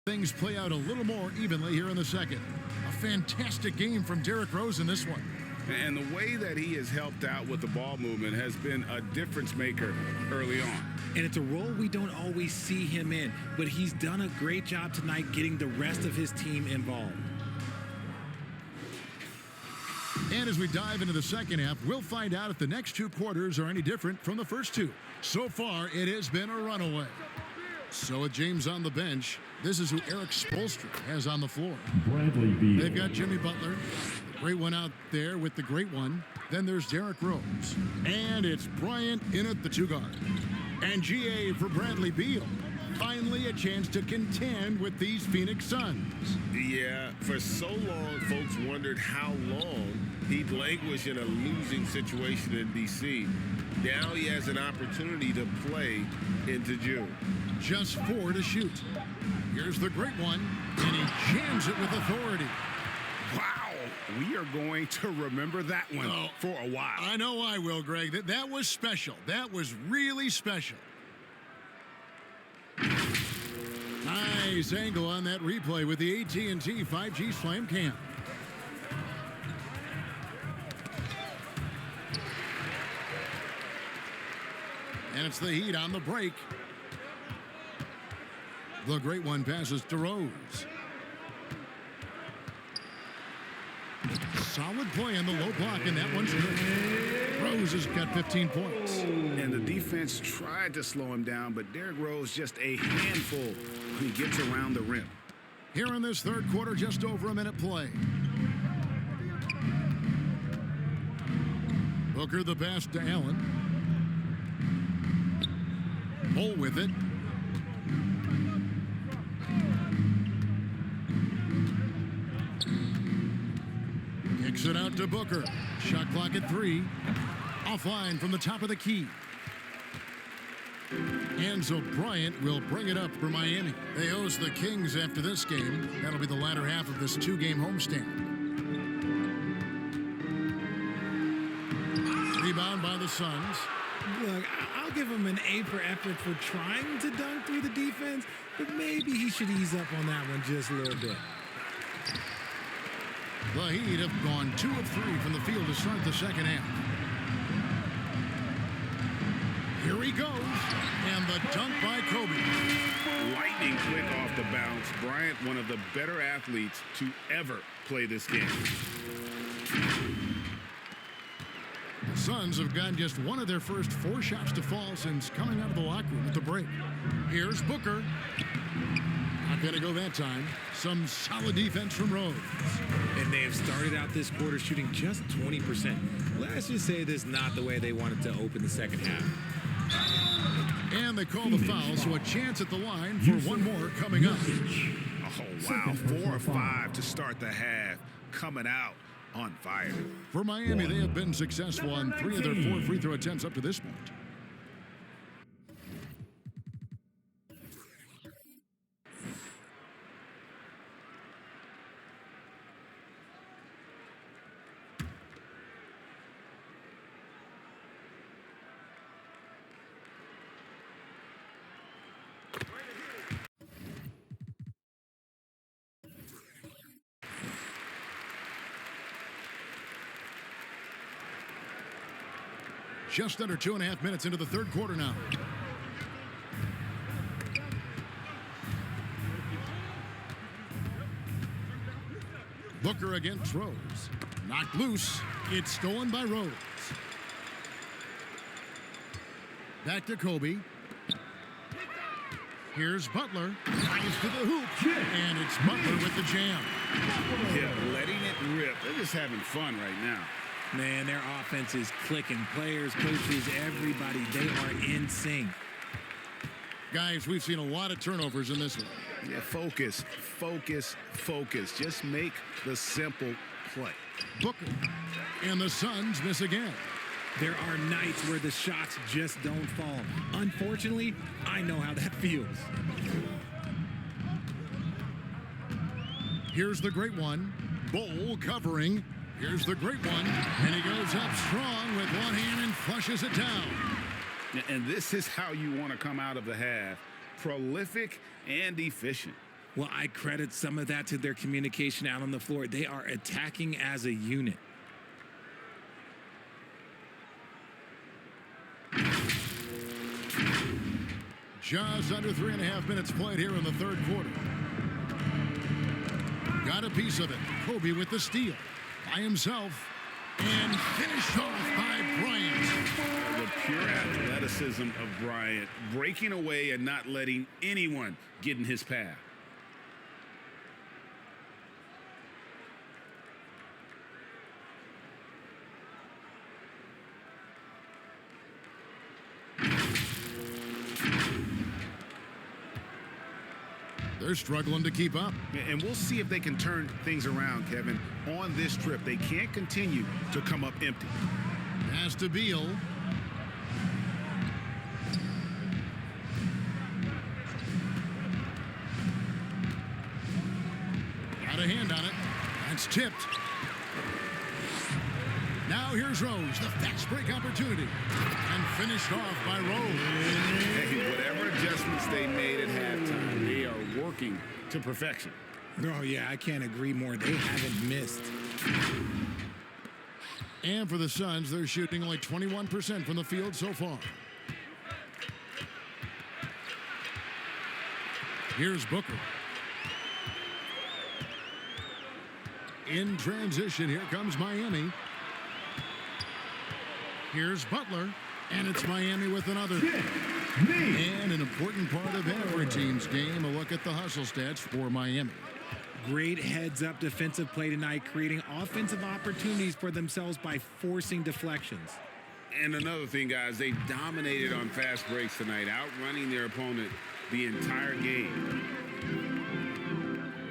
Speaker 2: Things play out a little more evenly here in the second. A fantastic game from Derrick Rose in this one.
Speaker 3: And the way that he has helped out with the ball movement has been a difference maker early on.
Speaker 4: And it's a role we don't always see him in, but he's done a great job tonight getting the rest of his team involved.
Speaker 2: And as we dive into the second half, we'll find out if the next two quarters are any different from the first two. So far, it has been a runaway. So with James on the bench, this is who Eric Spoelstra has on the floor.
Speaker 1: Bradley Beal.
Speaker 2: They've got Jimmy Butler, the great one out there with the great one. Then there's Derrick Rose. And it's Bryant in at the two guard. And GA for Bradley Beal. Finally a chance to contend with these Phoenix Suns.
Speaker 3: Yeah, for so long, folks wondered how long he'd languish in a losing situation in D.C. Now he has an opportunity to play into June.
Speaker 2: Just 4 to shoot. Here's the great one, and he jams it with authority.
Speaker 5: Wow, we are going to remember that one for a while.
Speaker 2: I know I will, Greg. That was special. That was really special. Nice angle on that replay with the AT&T 5G Slam Cam. And it's the Heat on the break. The great one passes to Rose. Solid play on the low block, and that one's good. Rose has got 15 points.
Speaker 5: And the defense tried to slow him down, but Derrick Rose just a handful when he gets around the rim.
Speaker 2: Here in this third quarter, just over a minute play. Booker the pass to Allen. Bull with it. Kicks it out to Booker. Shot clock at 3. Offline from the top of the key. And so Bryant will bring it up for Miami. They host the Kings after this game. That'll be the latter half of this 2-game homestand. Rebound by the Suns.
Speaker 4: Look, I'll give him an A for effort for trying to dunk through the defense, but maybe he should ease up on that one just a little bit.
Speaker 2: The Heat have gone 2 of 3 from the field to start the second half. Here he goes, and the dunk by Kobe.
Speaker 3: Lightning quick off the bounce. Bryant, one of the better athletes to ever play this game.
Speaker 2: The Suns have gotten just one of their first 4 shots to fall since coming out of the locker room at the break. Here's Booker. Not going to go that time. Some solid defense from Rose.
Speaker 4: And they have started out this quarter shooting just 20%. Let's just say this is not the way they wanted to open the second half.
Speaker 2: And they call the foul, so a chance at the line for one more coming up.
Speaker 5: Oh, wow. 4 or 5 to start the half. Coming out on fire.
Speaker 2: For Miami, they have been successful on 3 of their 4 free throw attempts up to this point. Just under 2.5 minutes into the third quarter now. Booker against Rose. Knocked loose. It's stolen by Rose. Back to Kobe. Here's Butler. Drives to the hoop. And it's Butler with the jam.
Speaker 3: Yeah, letting it rip. They're just having fun right now.
Speaker 4: Man, their offense is clicking. Players, coaches, everybody, they are in sync.
Speaker 2: Guys, we've seen a lot of turnovers in this one.
Speaker 5: Yeah, focus, focus, focus. Just make the simple play.
Speaker 2: Booker. And the Suns miss again.
Speaker 4: There are nights where the shots just don't fall. Unfortunately, I know how that feels.
Speaker 2: Here's the great one. Bull covering. Here's the great one. And he goes up strong with one hand and flushes it down.
Speaker 3: And this is how you want to come out of the half. Prolific and efficient.
Speaker 4: Well, I credit some of that to their communication out on the floor. They are attacking as a unit.
Speaker 2: Just under 3.5 minutes played here in the third quarter. Got a piece of it. Kobe with the steal. By himself. And finished off by Bryant.
Speaker 3: The pure athleticism of Bryant. Breaking away and not letting anyone get in his path.
Speaker 2: They're struggling to keep up.
Speaker 3: And we'll see if they can turn things around, Kevin. On this trip, they can't continue to come up empty.
Speaker 2: Pass to Beal. Got a hand on it. That's tipped. Now here's Rose, the fast break opportunity. And finished off by Rose.
Speaker 3: Hey, whatever adjustments they made at halftime, they are working to perfection.
Speaker 4: Oh, yeah, I can't agree more. They haven't missed.
Speaker 2: And for the Suns, they're shooting only 21% from the field so far. Here's Booker. In transition, here comes Miami. Here's Butler, and it's Miami with another. And an important part of every team's game, a look at the hustle stats for Miami.
Speaker 4: Great heads-up defensive play tonight, creating offensive opportunities for themselves by forcing deflections.
Speaker 3: And another thing, guys, they dominated on fast breaks tonight, outrunning their opponent the entire game.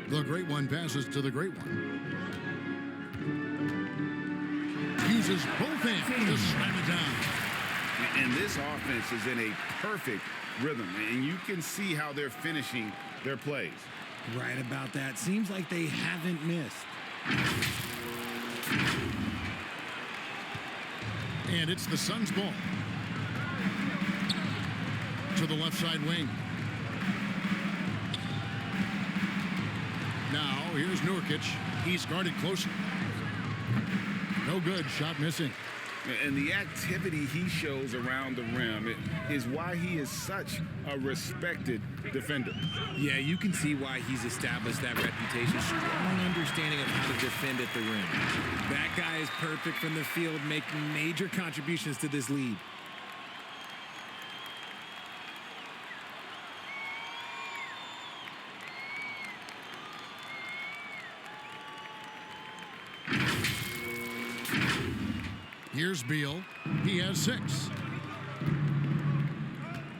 Speaker 2: The great one passes to the great one. Uses both hands to slam it down.
Speaker 3: And this offense is in a perfect rhythm, and you can see how they're finishing their plays.
Speaker 4: Right about that. Seems like they haven't missed.
Speaker 2: And it's the Suns' ball. To the left side wing. Now, here's Nurkic. He's guarded closer. No good. Shot missing.
Speaker 3: And the activity he shows around the rim is why he is such a respected defender.
Speaker 4: Yeah, you can see why he's established that reputation. Strong understanding of how to defend at the rim. That guy is perfect from the field, making major contributions to this lead.
Speaker 2: Here's Beal. He has 6.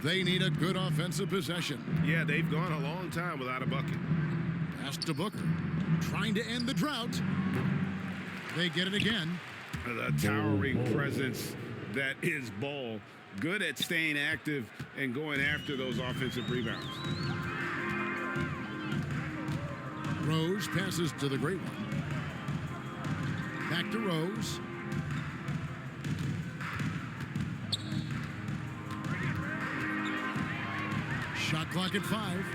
Speaker 2: They need a good offensive possession.
Speaker 5: Yeah, they've gone a long time without a bucket.
Speaker 2: Pass to Booker. Trying to end the drought. They get it again.
Speaker 3: The towering presence that is Ball. Good at staying active and going after those offensive rebounds.
Speaker 2: Rose passes to the great one. Back to Rose. Shot clock at 5.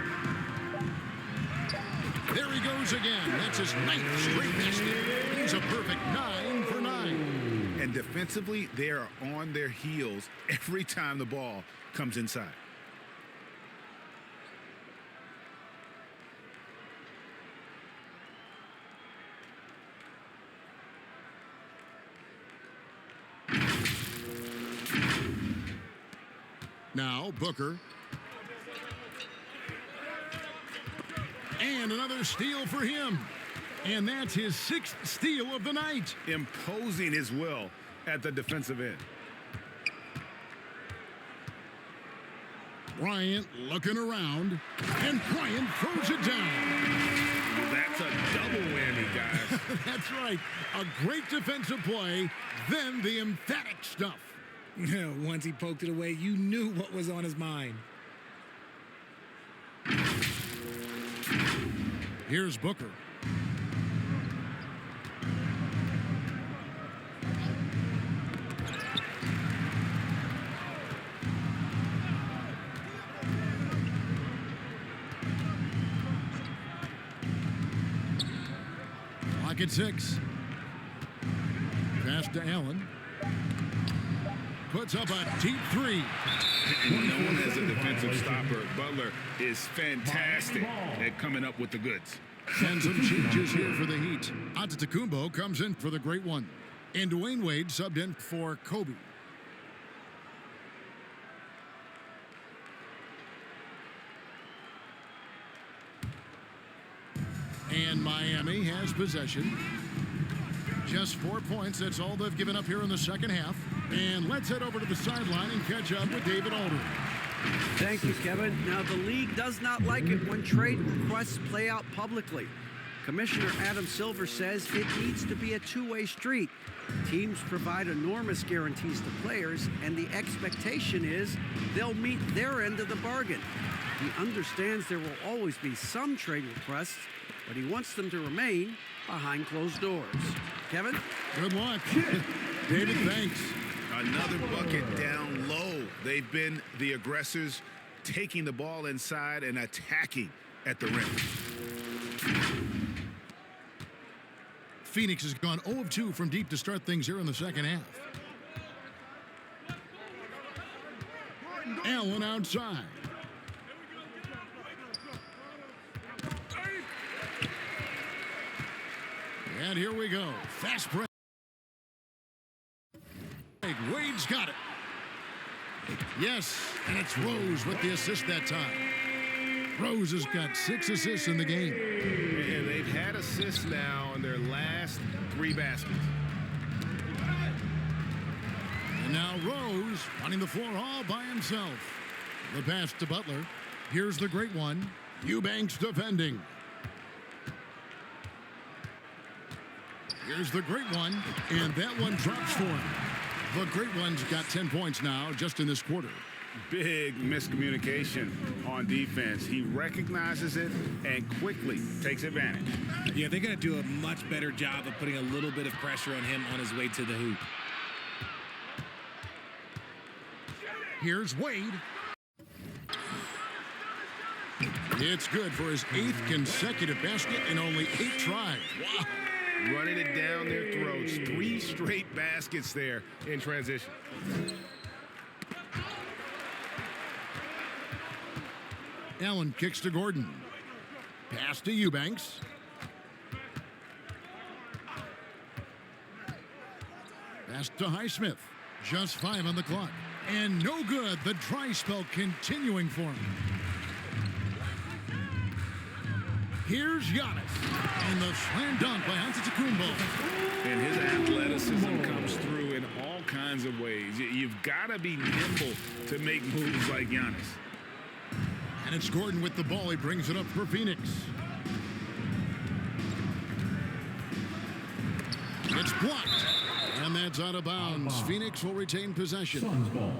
Speaker 2: There he goes again. That's his 9th straight basket. He's a perfect 9 for 9.
Speaker 3: And defensively, they are on their heels every time the ball comes inside.
Speaker 2: Now, Booker. And another steal for him. And that's his 6th steal of the night.
Speaker 3: Imposing his will at the defensive end.
Speaker 2: Bryant looking around. And Bryant throws it down.
Speaker 3: That's a double whammy, guys.
Speaker 2: That's right. A great defensive play, then the emphatic stuff.
Speaker 4: Once he poked it away, you knew what was on his mind.
Speaker 2: Here's Booker. Bucket 6. Pass to Allen. Puts up a deep 3.
Speaker 3: And known as a defensive stopper, Butler is fantastic at coming up with the goods.
Speaker 2: And some changes here for the Heat. Antetokounmpo comes in for the great one. And Dwayne Wade subbed in for Kobe. And Miami has possession. Just 4 points. That's all they've given up here in the second half. And let's head over to the sideline and catch up with David Aldridge.
Speaker 6: Thank you, Kevin. Now, the league does not like it when trade requests play out publicly. Commissioner Adam Silver says it needs to be a two-way street. Teams provide enormous guarantees to players, and the expectation is they'll meet their end of the bargain. He understands there will always be some trade requests, but he wants them to remain behind closed doors. Kevin?
Speaker 2: Good luck. David, thanks.
Speaker 3: Another bucket down low. They've been the aggressors, taking the ball inside and attacking at the rim.
Speaker 2: Phoenix has gone 0 of 2 from deep to start things here in the second half. Allen outside. And here we go. Fast break. Wade's got it. Yes, and it's Rose with the assist that time. Rose has got 6 assists in the game.
Speaker 5: And they've had assists now on their last 3 baskets.
Speaker 2: And now Rose running the floor all by himself. The pass to Butler. Here's the great one. Eubanks defending. Here's the great one, and that one drops for him. The great one's got 10 points now just in this quarter.
Speaker 5: Big miscommunication on defense. He recognizes it and quickly takes advantage.
Speaker 4: Yeah, they're going to do a much better job of putting a little bit of pressure on him on his way to the hoop.
Speaker 2: Here's Wade. It's good for his 8th consecutive basket in only 8 tries. Wow.
Speaker 5: Running it down their throats. 3 straight baskets there in transition.
Speaker 2: Allen kicks to Gordon. Pass to Eubanks. Pass to Highsmith. Just 5 on the clock. And no good. The dry spell continuing for him. Here's Giannis. And the slam dunk by Antetokounmpo.
Speaker 3: And his athleticism comes through in all kinds of ways. You've got to be nimble to make moves like Giannis.
Speaker 2: And it's Gordon with the ball. He brings it up for Phoenix. It's blocked. And that's out of bounds. Phoenix will retain possession.
Speaker 1: Suns ball.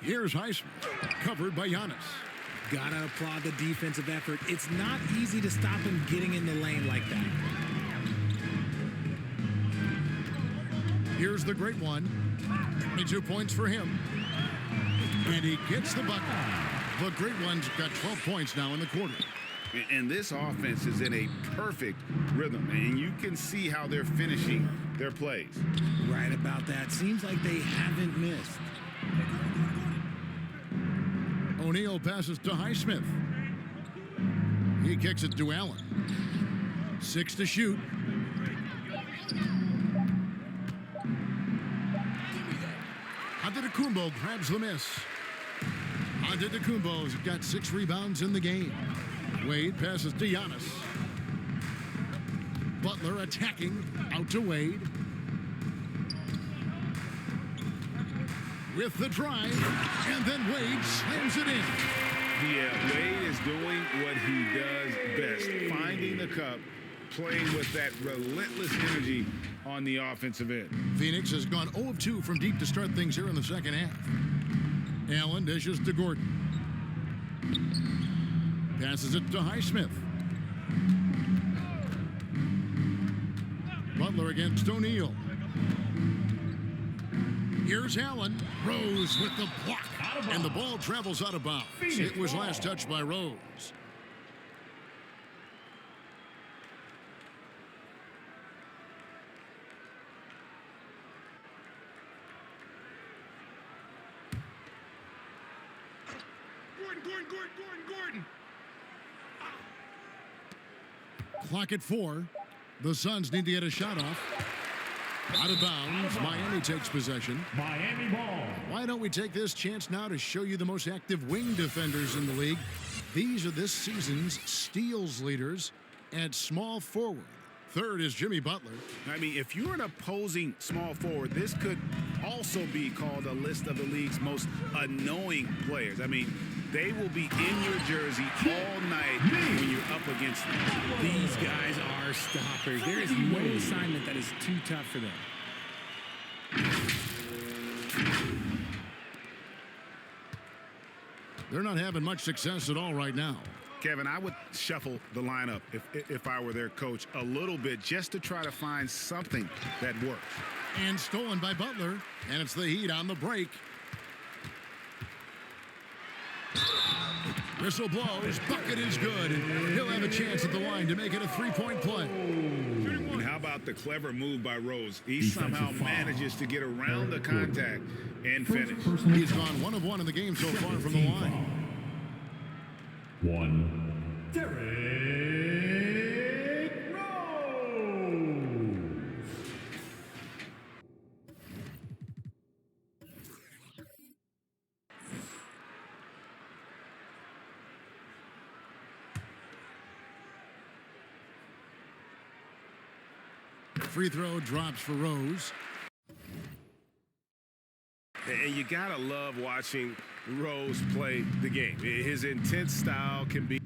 Speaker 2: Here's Highsmith, covered by Giannis.
Speaker 4: Gotta applaud the defensive effort. It's not easy to stop him getting in the lane like that.
Speaker 2: Here's the great one. 22 points for him. And he gets the bucket. The great one's got 12 points now in the quarter.
Speaker 3: And this offense is in a perfect rhythm. And you can see how they're finishing their plays.
Speaker 4: Right about that. Seems like they haven't missed.
Speaker 2: O'Neal passes to Highsmith. He kicks it to Allen. 6 to shoot. Antetokounmpo grabs the miss. Antetokounmpo's got 6 rebounds in the game. Wade passes to Giannis. Butler attacking out to Wade. With the drive, and then Wade slams it in.
Speaker 3: Yeah, Wade is doing what he does best, finding the cup, playing with that relentless energy on the offensive end.
Speaker 2: Phoenix has gone 0 of 2 from deep to start things here in the second half. Allen dishes to Gordon. Passes it to Highsmith. Butler against O'Neal. Here's Allen. Rose with the block. And the ball travels out of bounds. It was last touched by Rose.
Speaker 3: Gordon.
Speaker 2: Clock at 4. The Suns need to get a shot off. Out of bounds. Miami takes possession.
Speaker 1: Miami ball.
Speaker 2: Why don't we take this chance now to show you the most active wing defenders in the league? These are this season's steals leaders at small forward. Third is Jimmy Butler.
Speaker 5: I mean, if you're an opposing small forward, this could also be called a list of the league's most annoying players. I mean, they will be in your jersey all night when you're up against them.
Speaker 4: These guys are stoppers. There is no assignment that is too tough for them.
Speaker 2: They're not having much success at all right now.
Speaker 5: Kevin, I would shuffle the lineup if I were their coach a little bit just to try to find something that works.
Speaker 2: And stolen by Butler. And it's the Heat on the break. Whistle blows. Bucket is good. And he'll have a chance at the line to make it a three-point play.
Speaker 5: And how about the clever move by Rose? He somehow manages to get around the contact and finish.
Speaker 2: He's gone 1 of 1 in the game so far from the line.
Speaker 1: Derrick Rose.
Speaker 2: Free throw drops for Rose.
Speaker 5: And you gotta love watching Rose play the game. His intense style can be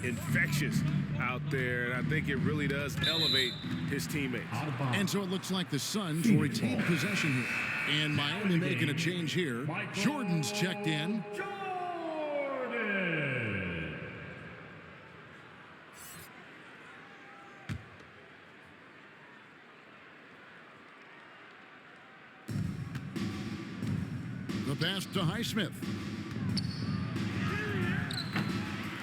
Speaker 5: infectious out there, and I think it really does elevate his teammates.
Speaker 2: And so it looks like the Suns will retain possession here. And Miami making a change here. Jordan's checked in. The pass to Highsmith.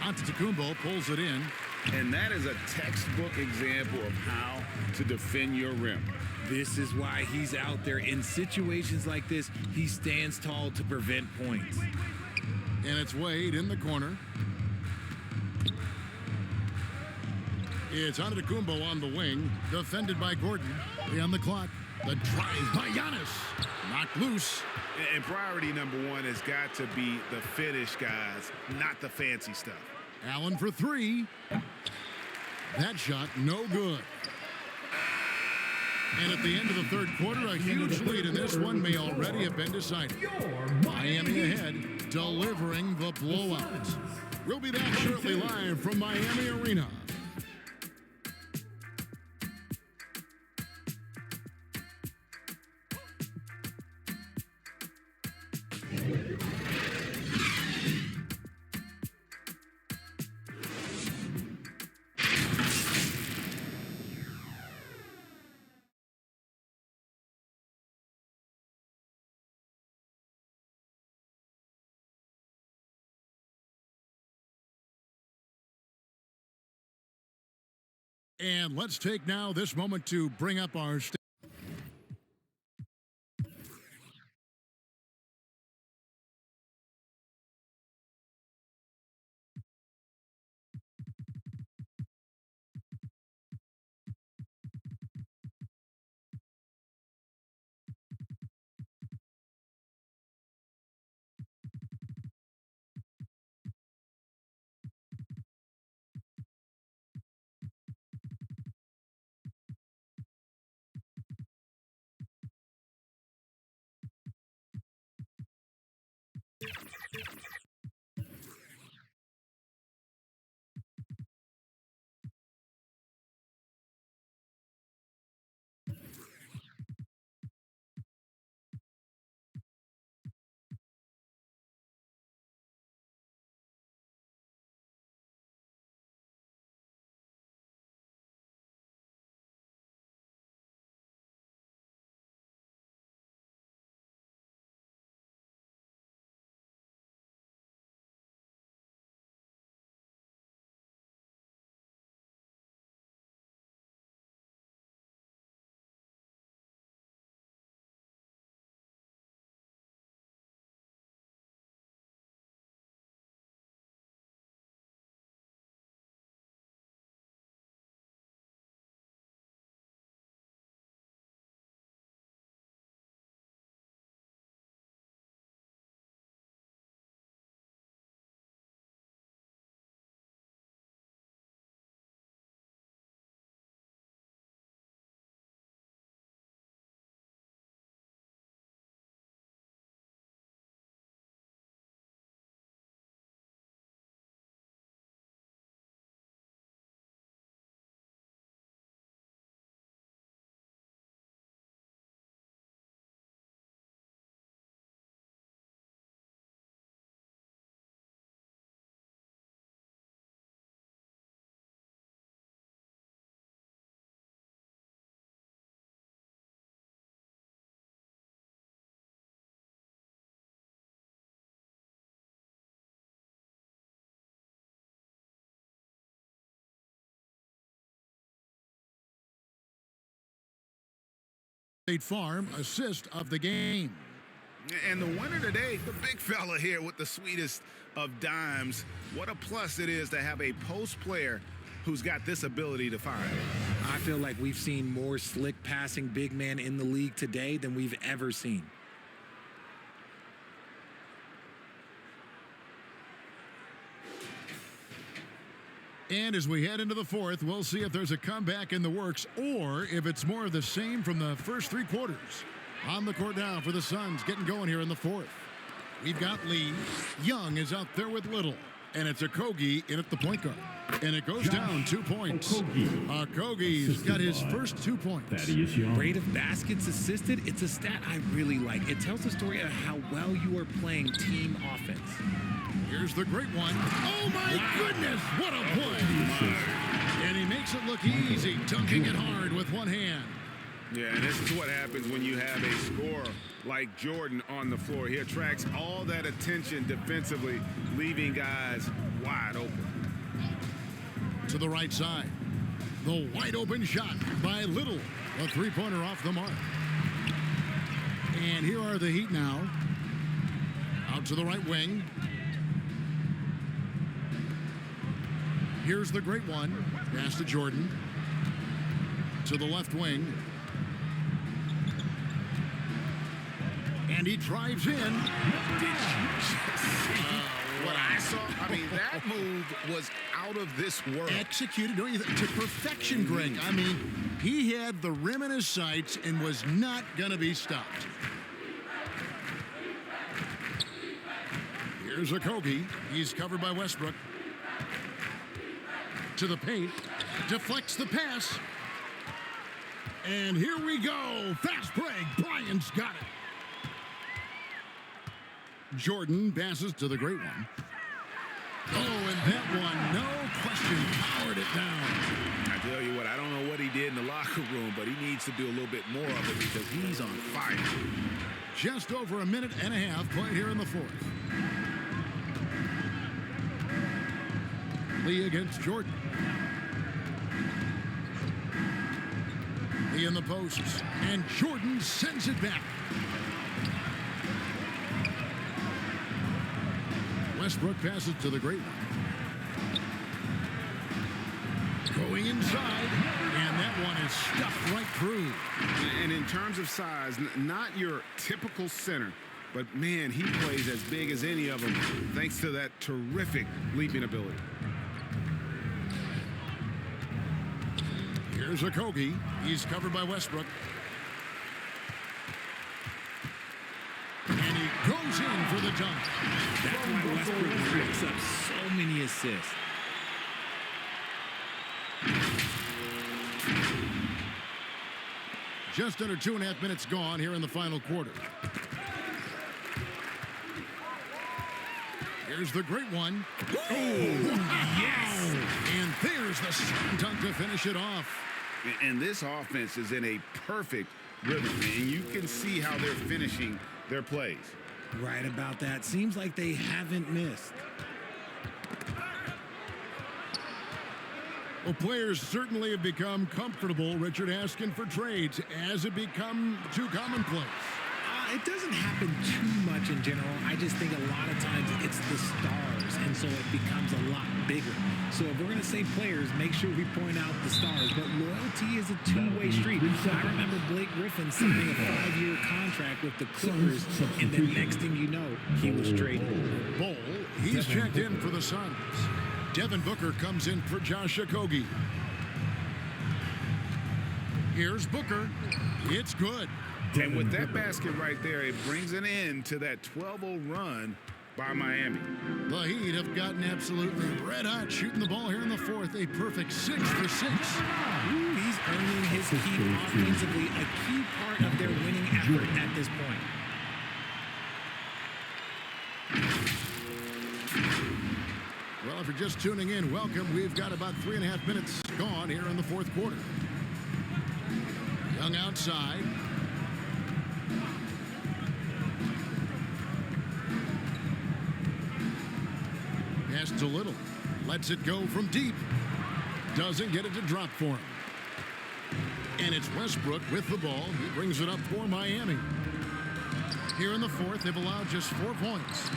Speaker 2: Antetokounmpo pulls it in.
Speaker 3: And that is a textbook example of how to defend your rim.
Speaker 4: This is why he's out there. In situations like this, he stands tall to prevent points.
Speaker 2: And it's Wade in the corner. It's Antetokounmpo on the wing, defended by Gordon. 3 on the clock. The drive by Giannis. Knocked loose.
Speaker 5: And priority number 1 has got to be the finish, guys, not the fancy stuff.
Speaker 2: Allen for 3. That shot, no good. And at the end of the third quarter, a huge lead in this one may already have been decided. Miami ahead, delivering the blowout. We'll be back shortly live from Miami Arena. And let's take now this moment to bring up our State Farm assist of the game.
Speaker 3: And the winner today, the big fella here with the sweetest of dimes. What a plus it is to have a post player who's got this ability to fire.
Speaker 4: I feel like we've seen more slick passing big man in the league today than we've ever seen.
Speaker 2: And as we head into the fourth, we'll see if there's a comeback in the works or if it's more of the same from the first three quarters. On the court now for the Suns, getting going here in the fourth. We've got Lee. Young is out there with Little. And it's Okogie in at the point guard. And it goes down 2 points. Okogie's got his first 2 points.
Speaker 4: Rate of baskets assisted, it's a stat I really like. It tells the story of how well you are playing team offense.
Speaker 2: Here's the great one. Oh, my goodness, what a play. And he makes it look easy, dunking it hard with one hand.
Speaker 3: Yeah, and this is what happens when you have a scorer like Jordan on the floor. He attracts all that attention defensively, leaving guys wide open.
Speaker 2: To the right side. The wide open shot by Little. A three-pointer off the mark. And here are the Heat now. Out to the right wing. Here's the great one. Pass to Jordan. To the left wing. And he drives in.
Speaker 3: Did you just see what I saw? I mean, that move was out of this world.
Speaker 2: Executed to perfection, Greg. I mean, he had the rim in his sights and was not going to be stopped. Here's Okogie. He's covered by Westbrook. To the paint. Deflects the pass. And here we go. Fast break. Bryant's got it. Jordan passes to the great one. Oh, and that one, no question, powered it down.
Speaker 3: I tell you what, I don't know what he did in the locker room, but he needs to do a little bit more of it because he's on fire.
Speaker 2: Just over a minute and a half played here in the fourth. Lee against Jordan. Lee in the posts, and Jordan sends it back. Westbrook passes to the great one. Going inside, and that one is stuffed right through.
Speaker 3: And in terms of size, not your typical center, but man, he plays as big as any of them thanks to that terrific leaping ability.
Speaker 2: Here's Okogie. He's covered by Westbrook. And he goes in for the dunk.
Speaker 4: That's why Westbrook picks up so many assists.
Speaker 2: Just under 2.5 minutes gone here in the final quarter. Here's the great one. Oh, yes! And there's the slam dunk to finish it off.
Speaker 3: And this offense is in a perfect rhythm, and you can see how they're finishing their plays.
Speaker 4: Right about that. Seems like they haven't missed.
Speaker 2: Well, players certainly have become comfortable, Richard, asking for trades. Has it become too commonplace?
Speaker 4: It doesn't happen too much in general. I just think a lot of times it's the stars, and so it becomes a lot bigger. So if we're going to say players, make sure we point out the stars. But loyalty is a two-way street. I remember Blake Griffin signing a 5-year contract with the Clippers, and the next thing you know, he was traded.
Speaker 2: Bol, he's checked in for the Suns. Devin Booker comes in for Josh Okogie. Here's Booker. It's good.
Speaker 3: And with that basket right there, it brings an end to that 12-0 run by Miami.
Speaker 2: The Heat have gotten absolutely red hot shooting the ball here in the fourth. A perfect 6 for 6.
Speaker 4: Ooh, he's earning his keep offensively, a key part of their winning effort at this point.
Speaker 2: Well, if you're just tuning in, welcome. We've got about 3.5 minutes gone here in the fourth quarter. Young outside. Pass to Little. Lets it go from deep. Doesn't get it to drop for him. And it's Westbrook with the ball. He brings it up for Miami. Here in the fourth, they've allowed just 4 points.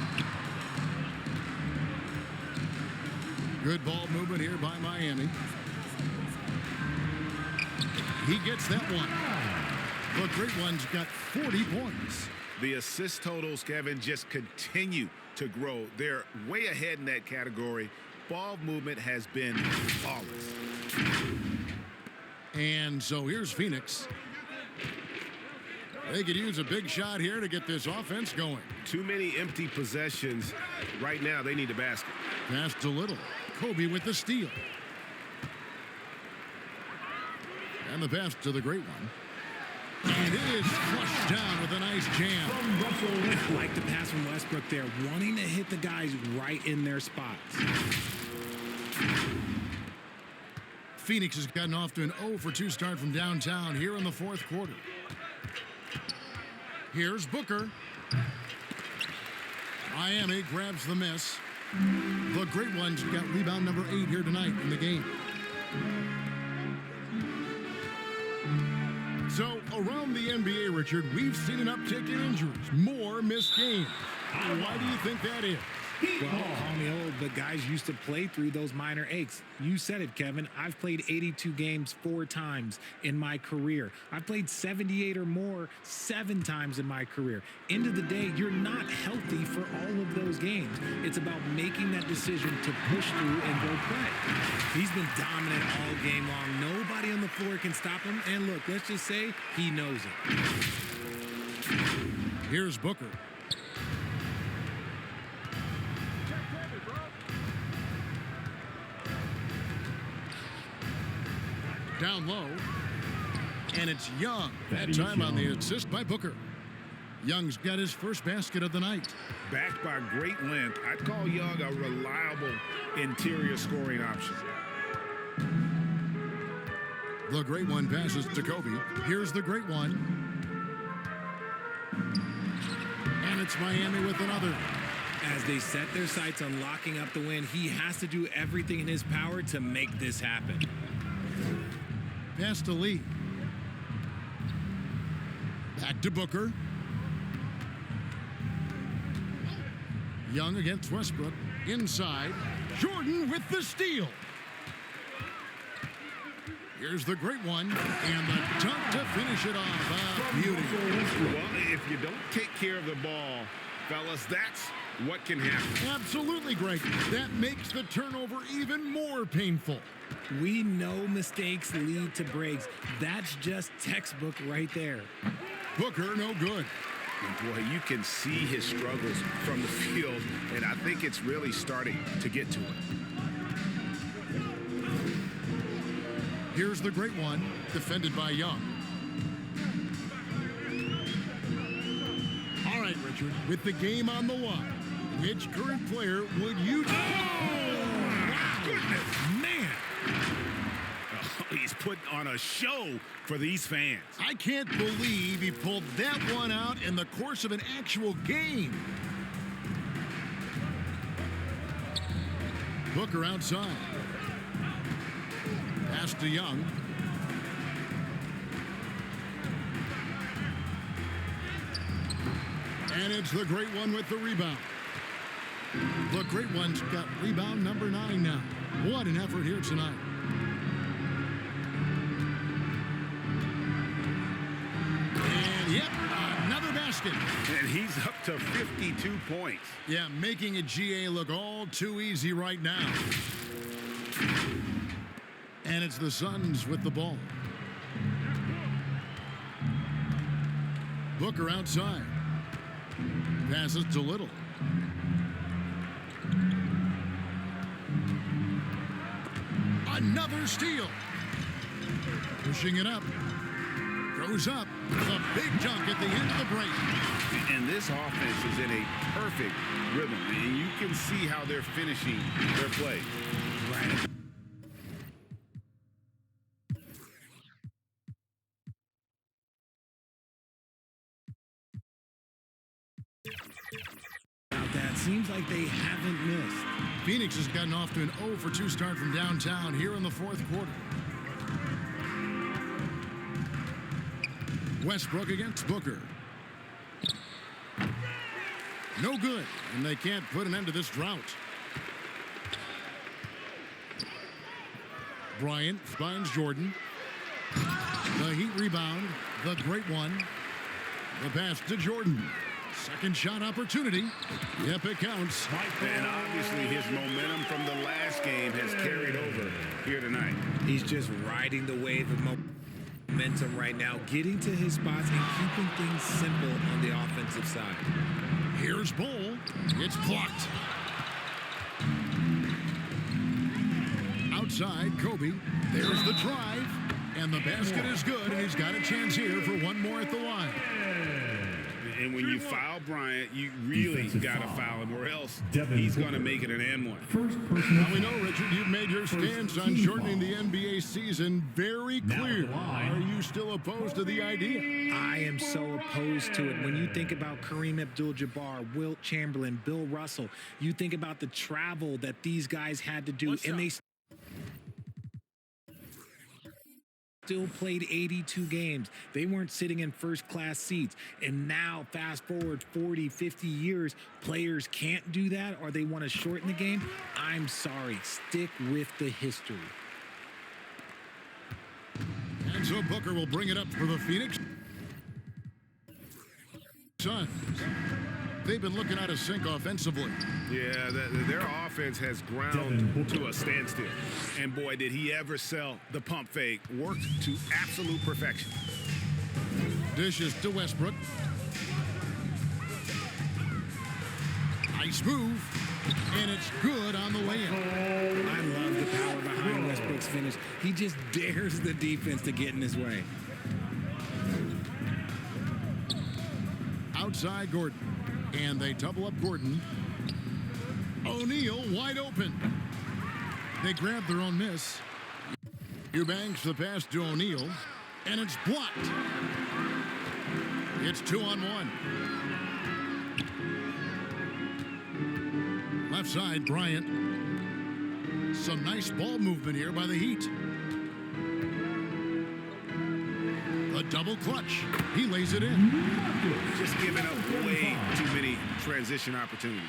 Speaker 2: Good ball movement here by Miami. He gets that one. The Great One's got 40 points.
Speaker 3: The assist totals, Kevin, just continue to grow. They're way ahead in that category. Ball movement has been flawless.
Speaker 2: And so here's Phoenix. They could use a big shot here to get this offense going.
Speaker 3: Too many empty possessions. Right now, they need a basket.
Speaker 2: Pass to Little. Kobe with the steal. And the pass to the Great One. And it is flushed down with a nice jam.
Speaker 4: I like the pass from Westbrook there, wanting to hit the guys right in their spots.
Speaker 2: Phoenix has gotten off to an 0 for 2 start from downtown here in the fourth quarter. Here's Booker. Miami grabs the miss. The Great Ones got rebound number 8 here tonight in the game. So, around the NBA, Richard, we've seen an uptick in injuries. More missed games. Why do you think that is?
Speaker 4: Well, call me old, but guys used to play through those minor aches. You said it, Kevin. I've played 82 games 4 times in my career. I've played 78 or more 7 times in my career. End of the day, you're not healthy for all of those games. It's about making that decision to push through and go play. He's been dominant all game long. Nobody on the floor can stop him. And look, let's just say he knows it.
Speaker 2: Here's Booker. Down low, and it's Young. That time on the assist by Booker. Young's got his first basket of the night.
Speaker 3: Backed by great length, I'd call Young a reliable interior scoring option.
Speaker 2: The Great One passes to Kobe. Here's the Great One. And it's Miami with another.
Speaker 4: As they set their sights on locking up the win, he has to do everything in his power to make this happen.
Speaker 2: Pass to Lee. Back to Booker. Young against Westbrook. Inside. Jordan with the steal. Here's the Great One. And the dunk to finish it off. Beauty.
Speaker 3: Well, if you don't take care of the ball, fellas, that's what can happen.
Speaker 2: Absolutely, Greg. That makes the turnover even more painful.
Speaker 4: We know mistakes lead to breaks. That's just textbook right there.
Speaker 2: Booker, no good.
Speaker 3: And boy, you can see his struggles from the field, and I think it's really starting to get to him.
Speaker 2: Here's the Great One, defended by Young. All right, Richard, with the game on the line, which current player would you...
Speaker 3: Oh, goodness, man! Oh, he's putting on a show for these fans.
Speaker 2: I can't believe he pulled that one out in the course of an actual game. Booker outside. Pass to Young. And it's the Great One with the rebound. The Great One's got rebound number 9 now. What an effort here tonight. And yep, another basket.
Speaker 3: And he's up to 52 points.
Speaker 2: Yeah, making a GA look all too easy right now. And it's the Suns with the ball. Booker outside. Passes to Little. Another steal. Pushing it up. Goes up. The big dunk at the end of the break.
Speaker 3: And this offense is in a perfect rhythm. And you can see how they're finishing their play.
Speaker 4: Right. That seems like they haven't missed.
Speaker 2: Phoenix has gotten off to an 0 for 2 start from downtown here in the fourth quarter. Westbrook against Booker. No good, and they can't put an end to this drought. Bryant finds Jordan. The Heat rebound, the great one. The pass to Jordan. Second shot opportunity. Yep, it counts.
Speaker 3: And obviously his momentum from the last game has carried over here tonight.
Speaker 4: He's just riding the wave of momentum right now, getting to his spots and keeping things simple on the offensive side.
Speaker 2: Here's Bull. It's blocked. Outside, Kobe. There's the drive. And the basket is good, and he's got a chance here for one more at the line.
Speaker 3: And when you foul Bryant, you really got to foul him, or else he's going to make it an and one.
Speaker 2: Now we know, Richard, you've made your stance on shortening the NBA season very clear. Are you still opposed to the idea?
Speaker 4: I am so opposed to it. When you think about Kareem Abdul-Jabbar, Wilt Chamberlain, Bill Russell, you think about the travel that these guys had to do, and they still played 82 games. They weren't sitting in first-class seats. And now, fast forward 40, 50 years, players can't do that, or they want to shorten the game. I'm sorry. Stick with the history.
Speaker 2: And so Booker will bring it up for the Phoenix Suns. They've been looking out of sync offensively.
Speaker 3: Yeah, their offense has ground to a standstill. And boy, did he ever sell the pump fake. Worked to absolute perfection.
Speaker 2: Dishes to Westbrook. Nice move. And it's good on the way in.
Speaker 4: I love the power behind Westbrook's finish. He just dares the defense to get in his way.
Speaker 2: Outside Gordon. And they double up Gordon. O'Neal wide open. They grab their own miss. Eubanks the pass to O'Neal. And it's blocked. It's 2-on-1. Left side, Bryant. Some nice ball movement here by the Heat. A double clutch. He lays it in.
Speaker 3: Just giving up way too many transition opportunities.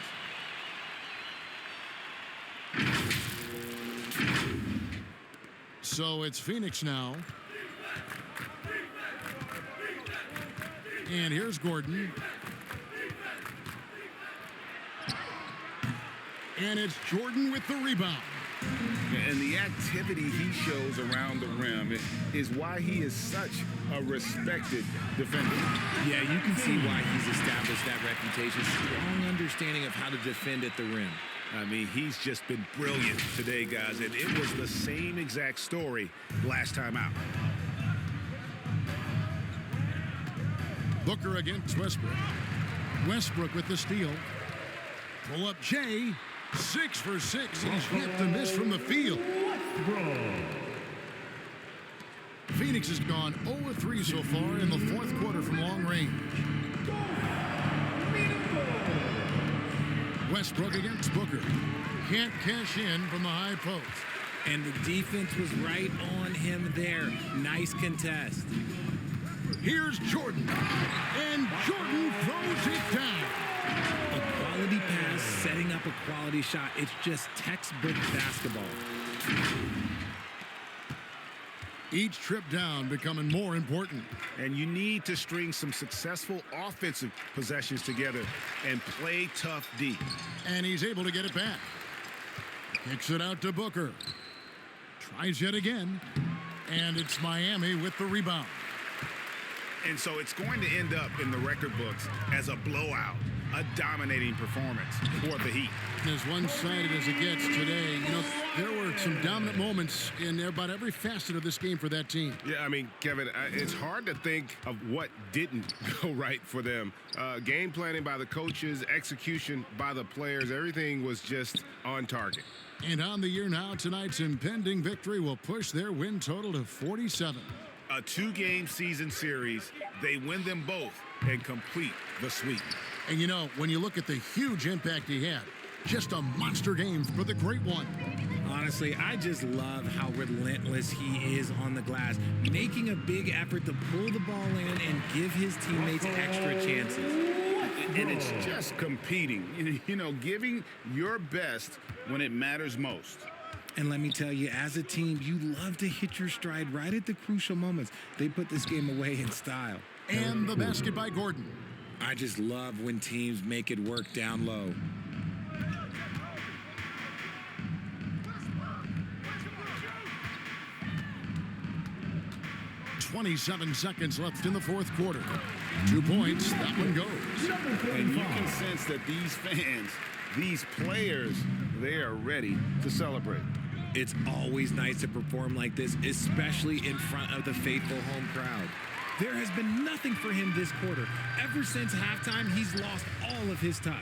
Speaker 2: So it's Phoenix now. And here's Gordon. And it's Jordan with the rebound.
Speaker 3: And the activity he shows around the rim is why he is such a respected defender.
Speaker 4: Yeah, you can see why he's established that reputation. Strong understanding of how to defend at the rim.
Speaker 3: I mean, he's just been brilliant today, guys. And it was the same exact story last time out.
Speaker 2: Booker against Westbrook. Westbrook with the steal. Pull up Jay. 6 for 6. He's yet to miss from the field. Phoenix has gone 0-3 so far in the fourth quarter from long range. Westbrook against Booker. Can't cash in from the high post.
Speaker 4: And the defense was right on him there. Nice contest.
Speaker 2: Here's Jordan. And Jordan throws it down.
Speaker 4: A quality pass, setting up a quality shot. It's just textbook basketball.
Speaker 2: Each trip down becoming more important.
Speaker 3: And you need to string some successful offensive possessions together and play tough D.
Speaker 2: And he's able to get it back. Kicks it out to Booker. Tries yet again. And it's Miami with the rebound.
Speaker 3: And so it's going to end up in the record books as a blowout, a dominating performance for the Heat.
Speaker 2: As one-sided as it gets today, you know, there were some dominant moments in about every facet of this game for that team.
Speaker 12: Yeah, I mean, Kevin, it's hard to think of what didn't go right for them. Game planning by the coaches, execution by the players, everything was just on target.
Speaker 2: And on the year now, tonight's impending victory will push their win total to 47.
Speaker 3: A two-game season series, they win them both and complete the sweep.
Speaker 2: And you know, when you look at the huge impact he had, just a monster game for the great one.
Speaker 4: I Honestly, I just love how relentless he is on the glass, making a big effort to pull the ball in and give his teammates extra chances.
Speaker 3: And it's just competing, giving your best when it matters most.
Speaker 4: And let me tell you, as a team, you love to hit your stride right at the crucial moments. They put this game away in style.
Speaker 2: And the basket by Gordon.
Speaker 4: I just love when teams make it work down low.
Speaker 2: 27 seconds left in the fourth quarter. 2 points, that one goes.
Speaker 3: And you can sense that these fans, these players, they are ready to celebrate.
Speaker 4: It's always nice to perform like this, especially in front of the faithful home crowd. There has been nothing for him this quarter. Ever since halftime, he's lost all of his touch.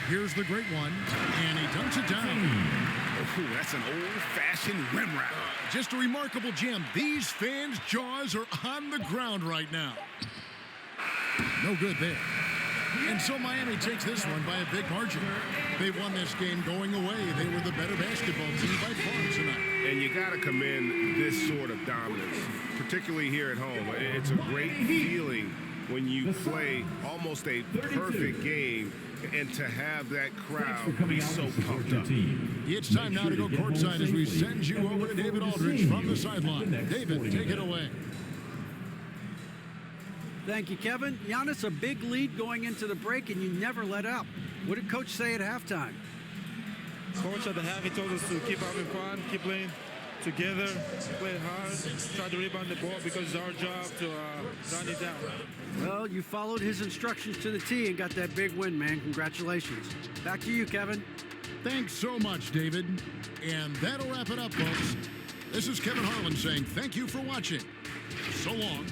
Speaker 2: Here's the great one, and he dunks it down.
Speaker 3: Oh, that's an old-fashioned rim wrap.
Speaker 2: Just a remarkable jam. These fans' jaws are on the ground right now. No good there. And so Miami takes this one by a big margin. They won this game going away. They were the better basketball team by far tonight.
Speaker 12: And you got to commend this sort of dominance, particularly here at home. It's a great feeling when you play almost a perfect game and to have that crowd be so pumped up.
Speaker 2: It's time now to go courtside as we send you over to David Aldridge from the sideline. David, take it away.
Speaker 6: Thank you, Kevin. Giannis, a big lead going into the break, and you never let up. What did Coach say at halftime?
Speaker 13: Coach at the half, he told us to keep having fun, keep playing together, play hard, try to rebound the ball because it's our job to run it down.
Speaker 6: Well, you followed his instructions to the T and got that big win, man. Congratulations. Back to you, Kevin.
Speaker 2: Thanks so much, David. And that'll wrap it up, folks. This is Kevin Harlan saying thank you for watching. So long.